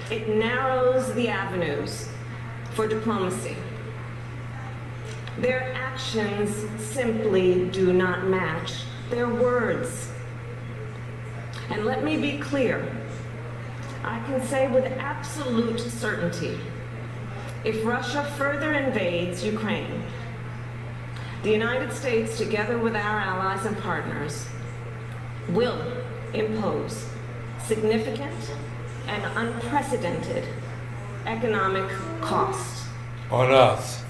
it narrows the avenues for diplomacy. Their actions simply do not match their words. And let me be clear, I can say with absolute certainty, if Russia further invades Ukraine, the United States, together with our allies and partners, will impose significant and unprecedented economic costs on us,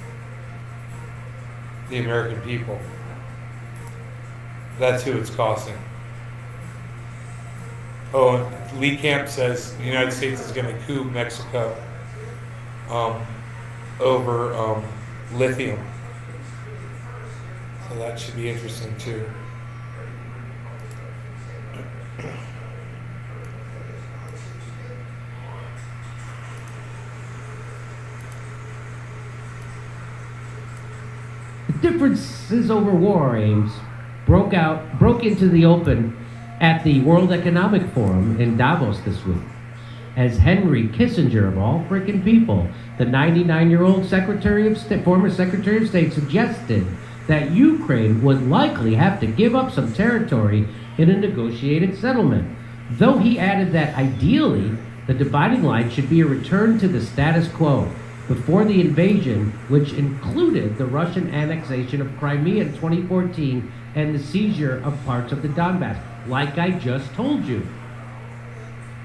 the American people. That's who it's costing. Oh, and Lee Camp says the United States is going to coup Mexico over lithium. So that should be interesting too. Differences over war aims broke into the open at the World Economic Forum in Davos this week, as Henry Kissinger, of all freaking people, the 99-year-old former Secretary of State, suggested that Ukraine would likely have to give up some territory in a negotiated settlement, though he added that ideally the dividing line should be a return to the status quo before the invasion, which included the Russian annexation of Crimea in 2014 and the seizure of parts of the Donbass, like I just told you.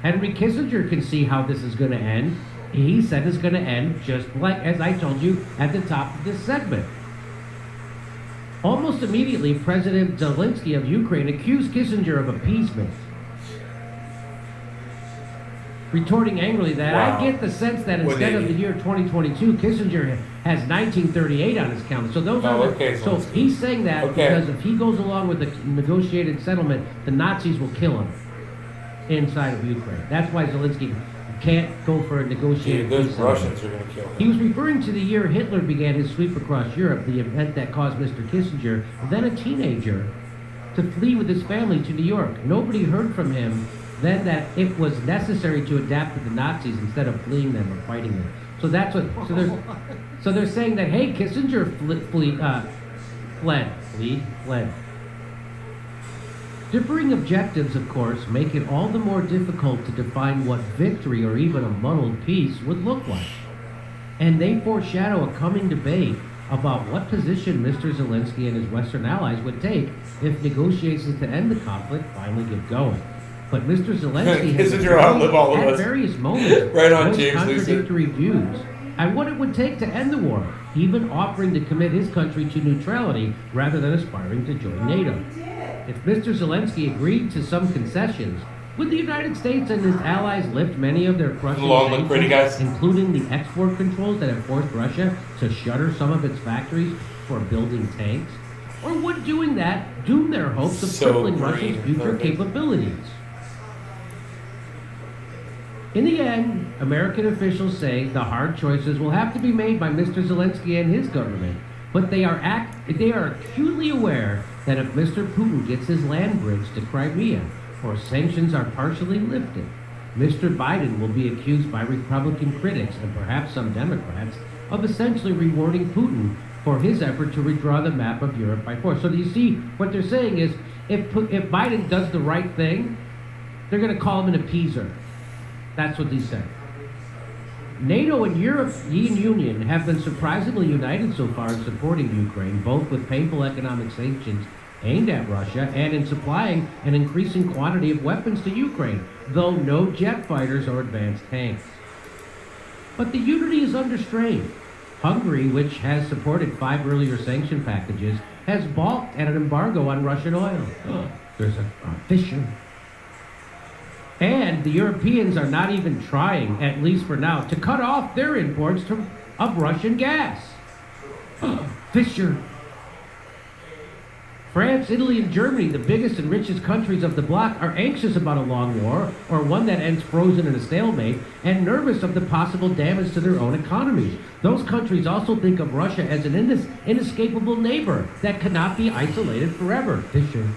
Henry Kissinger can see how this is going to end. He said it's going to end just like as I told you at the top of this segment. Almost immediately, President Zelensky of Ukraine accused Kissinger of appeasement, retorting angrily that I get the sense that instead of the year 2022, Kissinger has 1938 on his calendar. So those so he's saying that because if he goes along with the negotiated settlement, the Nazis will kill him inside of Ukraine. That's why Zelensky can't go for a negotiated those peace Russians are going to kill him. He was referring to the year Hitler began his sweep across Europe, the event that caused Mr. Kissinger, then a teenager, to flee with his family to New York. Nobody heard from him then that it was necessary to adapt to the Nazis instead of fleeing them or fighting them. So that's what. So they're saying that hey, Kissinger fled. Differing objectives, of course, make it all the more difficult to define what victory or even a muddled peace would look like. And they foreshadow a coming debate about what position Mr. Zelensky and his Western allies would take if negotiations to end the conflict finally get going. But Mr. Zelensky has at various moments right on, James contradictory views on what it would take to end the war, even offering to commit his country to neutrality rather than aspiring to join NATO. If Mr. Zelensky agreed to some concessions, would the United States and his allies lift many of their crushing sanctions, including the export controls that have forced Russia to shutter some of its factories for building tanks? Or would doing that doom their hopes of crippling Russia's future capabilities? In the end, American officials say the hard choices will have to be made by Mr. Zelensky and his government, but they are acutely aware that if Mr. Putin gets his land bridge to Crimea, or sanctions are partially lifted, Mr. Biden will be accused by Republican critics and perhaps some Democrats of essentially rewarding Putin for his effort to redraw the map of Europe by force. So do you see what they're saying is if Biden does the right thing, they're going to call him an appeaser. That's what they said. NATO and European Union have been surprisingly united so far in supporting Ukraine, both with painful economic sanctions aimed at Russia and in supplying an increasing quantity of weapons to Ukraine, though no jet fighters or advanced tanks. But the unity is under strain. Hungary, which has supported 5 earlier sanction packages, has balked at an embargo on Russian oil. There's a fissure. And the Europeans are not even trying, at least for now, to cut off their imports of Russian gas. Fissure. France, Italy, and Germany, the biggest and richest countries of the bloc, are anxious about a long war, or one that ends frozen in a stalemate, and nervous of the possible damage to their own economies. Those countries also think of Russia as an inescapable neighbor that cannot be isolated forever. Fissure.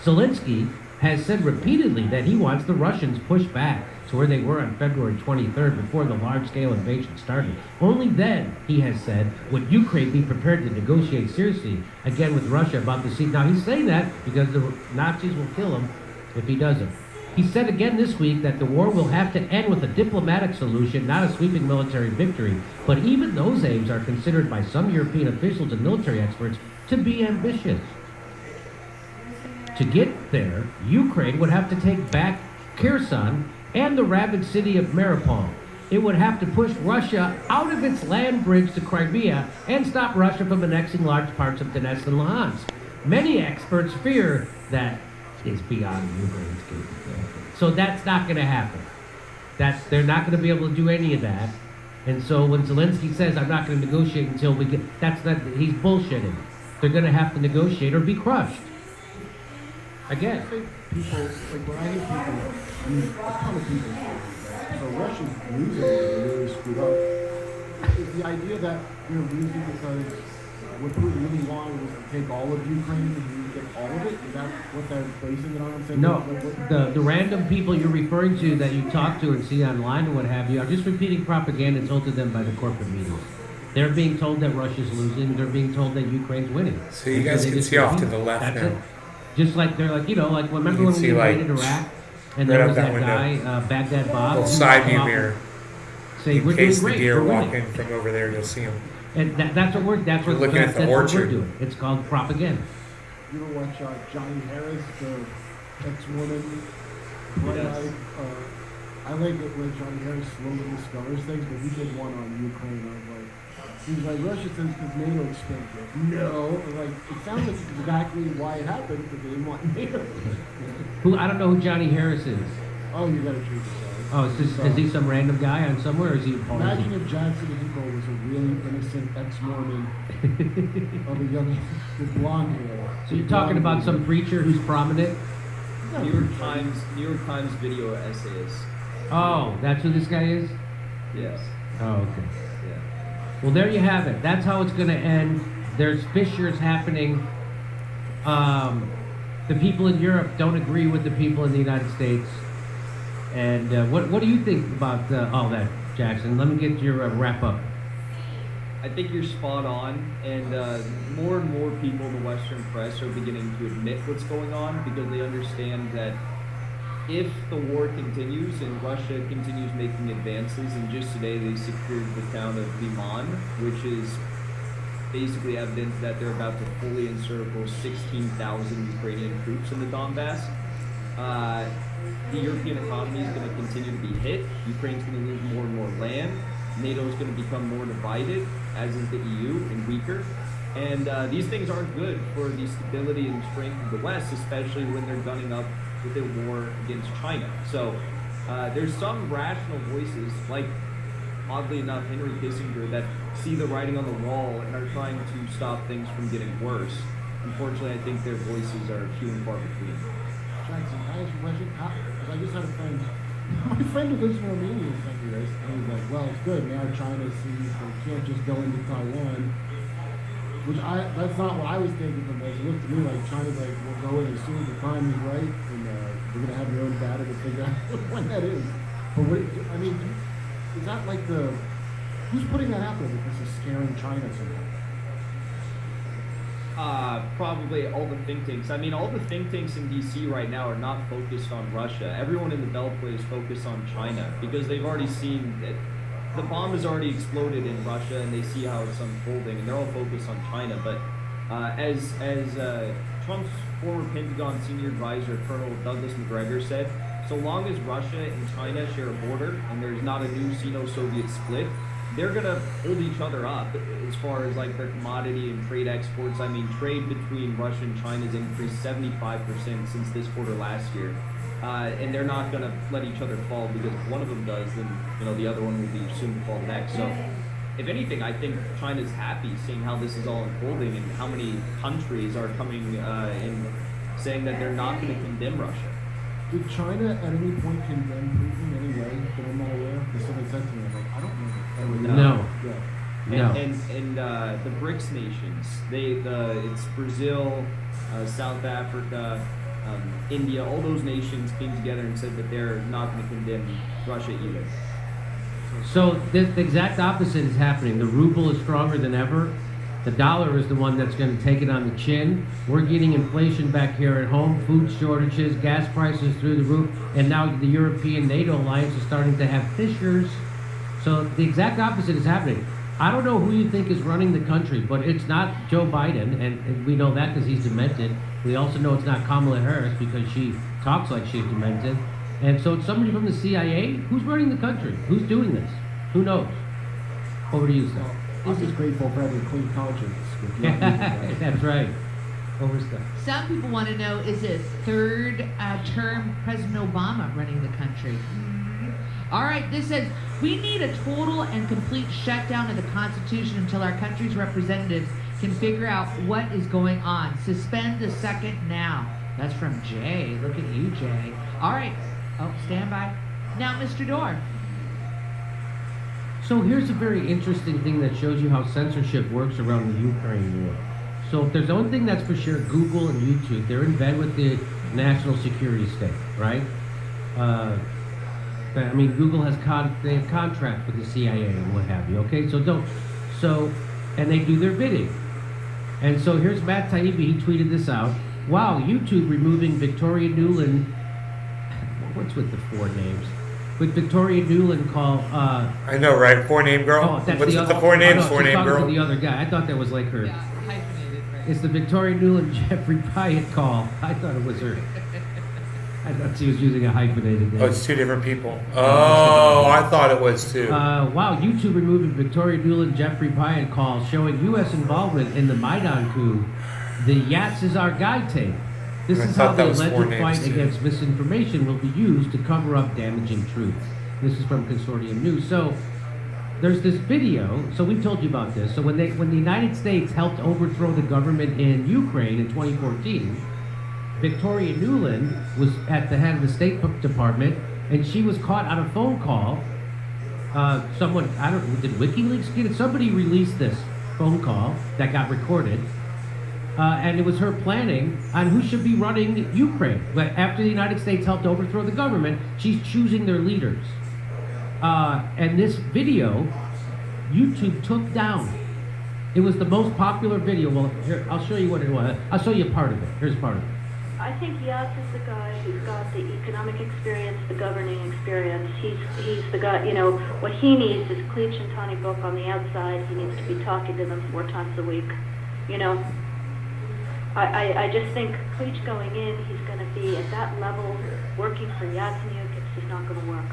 Zelensky has said repeatedly that he wants the Russians pushed back to where they were on February 23rd before the large-scale invasion started. Only then, he has said, would Ukraine be prepared to negotiate seriously again with Russia about the sea. Now, he's saying that because the Nazis will kill him if he doesn't. He said again this week that the war will have to end with a diplomatic solution, not a sweeping military victory. But even those aims are considered by some European officials and military experts to be ambitious. To get there, Ukraine would have to take back Kherson and the rabid city of Mariupol. It would have to push Russia out of its land bridge to Crimea and stop Russia from annexing large parts of Donetsk and Luhansk. Many experts fear that it's beyond Ukraine's capability. So that's not going to happen. They're not going to be able to do any of that. And so when Zelensky says, I'm not going to negotiate until we get, he's bullshitting. They're going to have to negotiate or be crushed. Again. I think people, like when I hear people, I mean, a ton of people say, so Russia's losing, they're really screwed up. Is the idea that you're losing because what Putin really wanted was to take all of Ukraine and you get all of it? Is that what they're basing it on? I'm saying No, the random people you're referring to that you talk to and see online and what have you are just repeating propaganda told to them by the corporate media. They're being told that Russia's losing. They're being told that Ukraine's winning. So you guys can see off to the left That's now. it. Just like they're like, like remember when we invaded Iraq and there was that guy, Baghdad Bob? Little side view mirror. Say, we're in case doing the great. deer We're walk winning. in from over there, you'll see them. And that's what You're looking at the that's orchard. what we're doing. It's called propaganda. You ever watch Johnny Harris, the ex-woman? Yes. I like it when Johnny Harris slowly discovers things, but he did one on Ukraine. I was like, he was like, Russia says because NATO expanded it. No. Like, it sounds like exactly why it happened, because they didn't want NATO. I don't know who Johnny Harris is. Oh, you gotta treat yourself. Oh, is he some random guy on somewhere, or is he? Imagine if Jackson Hinkle was a really innocent ex-Mormon of a young, with blonde hair. So you're talking about some preacher who's prominent? New York Times video essayist. Oh, that's who this guy is? Yes. Oh, okay. Yeah. Well, there you have it. That's how it's going to end. There's fissures happening. The people in Europe don't agree with the people in the United States. And what do you think about all that, Jackson? Let me get your wrap up. I think you're spot on, and more people in the Western press are beginning to admit what's going on because they understand that if the war continues and Russia continues making advances, and just today they secured the town of Liman, which is basically evidence that they're about to fully encircle 16,000 Ukrainian troops in the Donbass. The European economy is going to continue to be hit. Ukraine's going to lose more and more land. NATO is going to become more divided, as is the EU, and weaker. And these things aren't good for the stability and strength of the West, especially when they're gunning up with a war against China. So there's some rational voices, like, oddly enough, Henry Kissinger, that see the writing on the wall and are trying to stop things from getting worse. Unfortunately, I think their voices are few and far between. Jackson, can I ask you a question? Because I just had a friend, my friend who lives in Romania sent me this, and he's like, well, it's good, now China sees they can't just go into Taiwan, which that's not what I was thinking from this. It looked to me like China's like, we'll go in as soon as the time is right, and we're going to have your own data to figure out when that is. But what, I mean, is that like who's putting that out there that this is scaring China so much? Probably all the think tanks. I mean, all the think tanks in DC right now are not focused on Russia. Everyone in the Beltway is focused on China because they've already seen that the bomb has already exploded in Russia and they see how it's unfolding, and they're all focused on China. But as Trump's former Pentagon senior advisor, Colonel Douglas Macgregor, said, so long as Russia and China share a border and there's not a new Sino-Soviet split, they're going to hold each other up as far as like their commodity and trade exports. I mean, trade between Russia and China has increased 75% since this quarter last year. And they're not going to let each other fall, because if one of them does, then the other one will be soon to fall next. So if anything, I think China's happy seeing how this is all unfolding and how many countries are coming and saying that they're not going to condemn Russia. Did China at any point condemn Putin anyway that I'm not aware? Because somebody said to me, I'm like, I don't remember. No. Yeah. And the BRICS nations, it's Brazil, South Africa, India, all those nations came together and said that they're not going to condemn Russia either. So the exact opposite is happening. The ruble is stronger than ever. The dollar is the one that's going to take it on the chin. We're getting inflation back here at home, food shortages, gas prices through the roof, and now the European NATO alliance is starting to have fissures. So the exact opposite is happening. I don't know who you think is running the country, but it's not Joe Biden, and we know that because he's demented. We also know it's not Kamala Harris because she talks like she's demented. And so it's somebody from the CIA. Who's running the country? Who's doing this? Who knows? Over to you, Sal. I'm just grateful for having a clean conscience. With young people, right? That's right. Overstuffed. Some people want to know, is it third term President Obama running the country? All right, this says, we need a total and complete shutdown of the Constitution until our country's representatives can figure out what is going on. Suspend the second now. That's from Jay. Look at you, Jay. All right. Oh, stand by. Now, Mr. Dorr. So here's a very interesting thing that shows you how censorship works around the Ukraine war. So if there's one thing that's for sure, Google and YouTube, they're in bed with the national security state, right? I mean, Google has they have contracts with the CIA and what have you. Okay, and they do their bidding. And so here's Matt Taibbi. He tweeted this out. Wow, YouTube removing Victoria Nuland. What's with the four names? With Victoria Nuland call. I know, right? Four-name girl. Oh, that's What's the with other, the four-name? no, Four-name girl. The other guy. I thought that was like her. Yeah, hyphenated, right? It's the Victoria Nuland Jeffrey Pyatt call. I thought it was her. I thought she was using a hyphenated name. Oh, it's two different people. Oh, I thought it was too. Wow, YouTube removing Victoria Nuland Jeffrey Pyatt call showing U.S. involvement in the Maidan coup. The Yats is our guy tape. This is how the alleged fight against misinformation will be used to cover up damaging truth. This is from Consortium News. So there's this video. So we've told you about this. So when the United States helped overthrow the government in Ukraine in 2014, Victoria Nuland was at the head of the State Department, and she was caught on a phone call. Someone, I don't know, did WikiLeaks get it? Somebody released this phone call that got recorded. And it was her planning on who should be running Ukraine. But after the United States helped overthrow the government, she's choosing their leaders. And this video, YouTube took down. It was the most popular video. Well, here, I'll show you what it was. I'll show you part of it. Here's part of it. I think Yats is the guy who's got the economic experience, the governing experience. He's the guy, you know, what he needs is Cleach and Tony Book on the outside. He needs to be talking to them 4 times a week, you know. I just think Cleach going in, he's going to be at that level working for Yatsenyuk. It's just not going to work.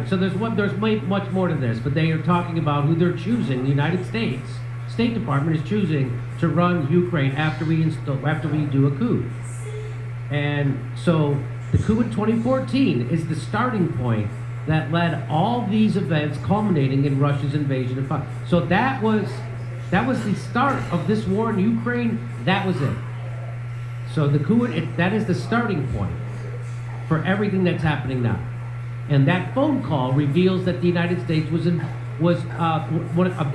So there's much more to this, but they are talking about who they're choosing. The United States State Department is choosing to run Ukraine after we do a coup. And so the coup in 2014 is the starting point that led all these events culminating in Russia's invasion of. So that was the start of this war in Ukraine. That was it. So the coup, that is the starting point for everything that's happening now. And that phone call reveals that the United States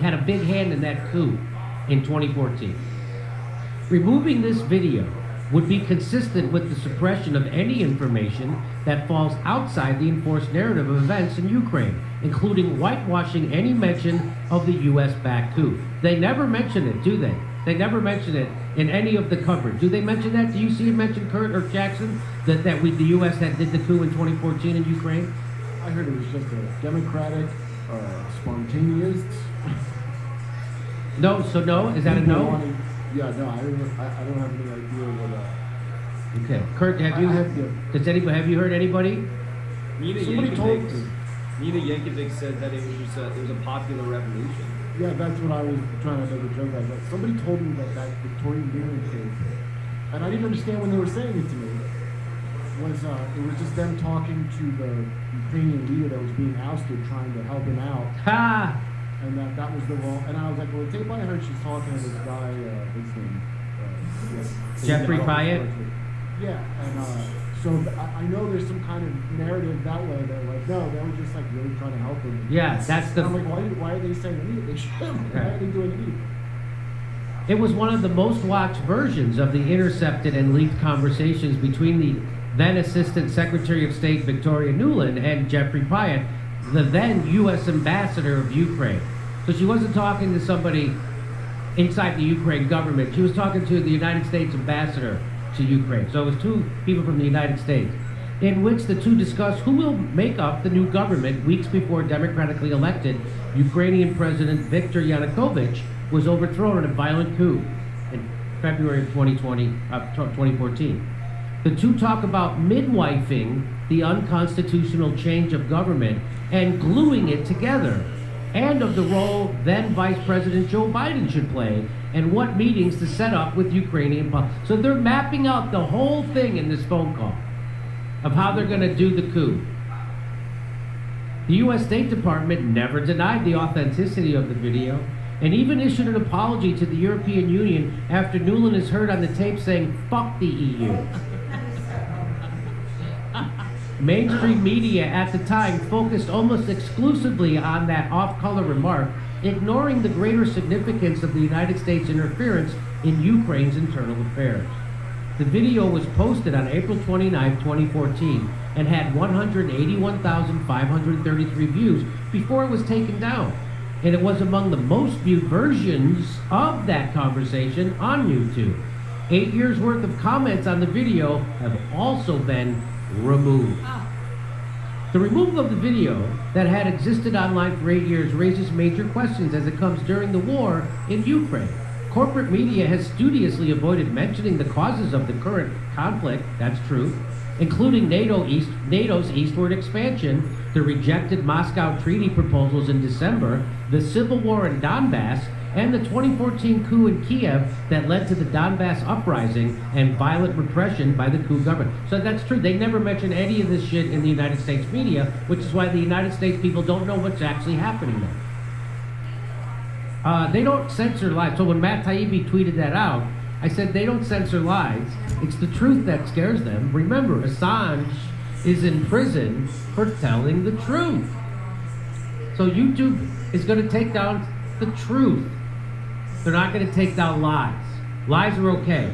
had a big hand in that coup in 2014. Removing this video would be consistent with the suppression of any information that falls outside the enforced narrative of events in Ukraine, including whitewashing any mention of the U.S.-backed coup. They never mention it, do they? They never mention it in any of the coverage. Do they mention that? Do you see it mentioned, Kurt or Jackson, that the U.S. did the coup in 2014 in Ukraine? I heard it was just a democratic, spontaneous. No, so no? Is that a no? Yeah, no, I don't have any idea what. Okay, Kurt, have you heard anybody? Nina Yankovic said that it was a popular revolution. Yeah, that's what I was trying to make a joke out of. But somebody told me that Victorian Nuland case, and I didn't understand when they were saying it to me. It was just them talking to the Ukrainian leader that was being ousted, trying to help him out. Ha! And that was the wrong. And I was like, well, the tape I heard, she's talking to this guy, what's his name? Jeffrey Pyatt? Yeah, and so I know there's some kind of narrative that way. They're like, no, they were just like really trying to help him. Yeah, that's the. And I'm like, why are they saying idiot? They shouldn't. Why are they doing idiot? It was one of the most watched versions of the intercepted and leaked conversations between the then Assistant Secretary of State Victoria Nuland and Jeffrey Pyatt, the then U.S. Ambassador of Ukraine. So she wasn't talking to somebody inside the Ukraine government. She was talking to the United States Ambassador to Ukraine. So it was two people from the United States, in which the two discussed who will make up the new government weeks before democratically elected Ukrainian President Viktor Yanukovych was overthrown in a violent coup in February of 2014. The two talk about midwifing the unconstitutional change of government and gluing it together, and of the role then Vice President Joe Biden should play and what meetings to set up with Ukrainian politics. So they're mapping out the whole thing in this phone call of how they're going to do the coup. The U.S. State Department never denied the authenticity of the video and even issued an apology to the European Union after Nuland is heard on the tape saying, "Fuck the EU." Mainstream media at the time focused almost exclusively on that off-color remark, ignoring the greater significance of the United States interference in Ukraine's internal affairs. The video was posted on April 29, 2014, and had 181,533 views before it was taken down. And it was among the most viewed versions of that conversation on YouTube. 8 years worth of comments on the video have also been removed. The removal of the video that had existed online for 8 years raises major questions as it comes during the war in Ukraine. Corporate media has studiously avoided mentioning the causes of the current conflict, that's true, including NATO's eastward expansion, the rejected Moscow Treaty proposals in December, the civil war in Donbass, and the 2014 coup in Kiev that led to the Donbass uprising and violent repression by the coup government. So that's true. They never mention any of this shit in the United States media, which is why the United States people don't know what's actually happening there. They don't censor lies. So when Matt Taibbi tweeted that out, I said they don't censor lies. It's the truth that scares them. Remember, Assange is in prison for telling the truth. So YouTube is going to take down the truth. They're not going to take down lies. Lies are okay.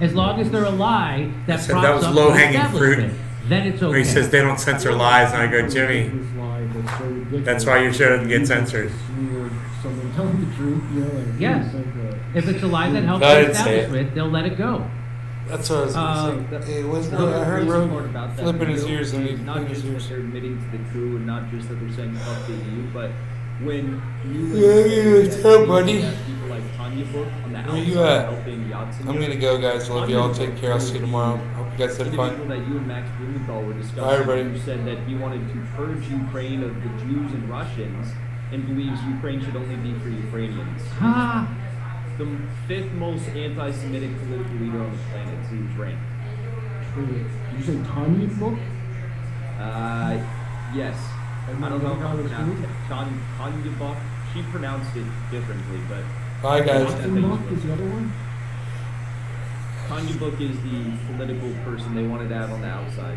As long as they're a lie that props that was up low-hanging the fruit. establishment, then it's okay. Where he says they don't censor lies, and I go, Jimmy, that's why your show doesn't get censored. Someone telling the truth, you know, like, Yes. If it's a lie that helps No, I the didn't say it. establishment, they'll let it go. That's what I was going to say. Hey, what's The I heard crazy Rogue part about that flipping his video ears and is not just that they're admitting to the coup and not just that they're saying fuck the EU, but when you buddy. people like Tanya Book on the Where you outside at? helping Yatsen. I'm gonna go, guys. Love y'all. Take care. I'll see you tomorrow. Hope you guys had Individual fun. that you and Max Blumenthal were discussing, Bye, everybody. who said that he wanted to purge Ukraine of the Jews and Russians and believes Ukraine should only be for Ukrainians. Ha! The fifth most anti-Semitic political leader on the planet, seems ranked. Did you say Tanya book? Yes. I don't know how to pronounce it. Tanya Book. She pronounced it differently, but. Bye, guys. Book is the other one? Tanya Book is the political person they wanted to have on the outside.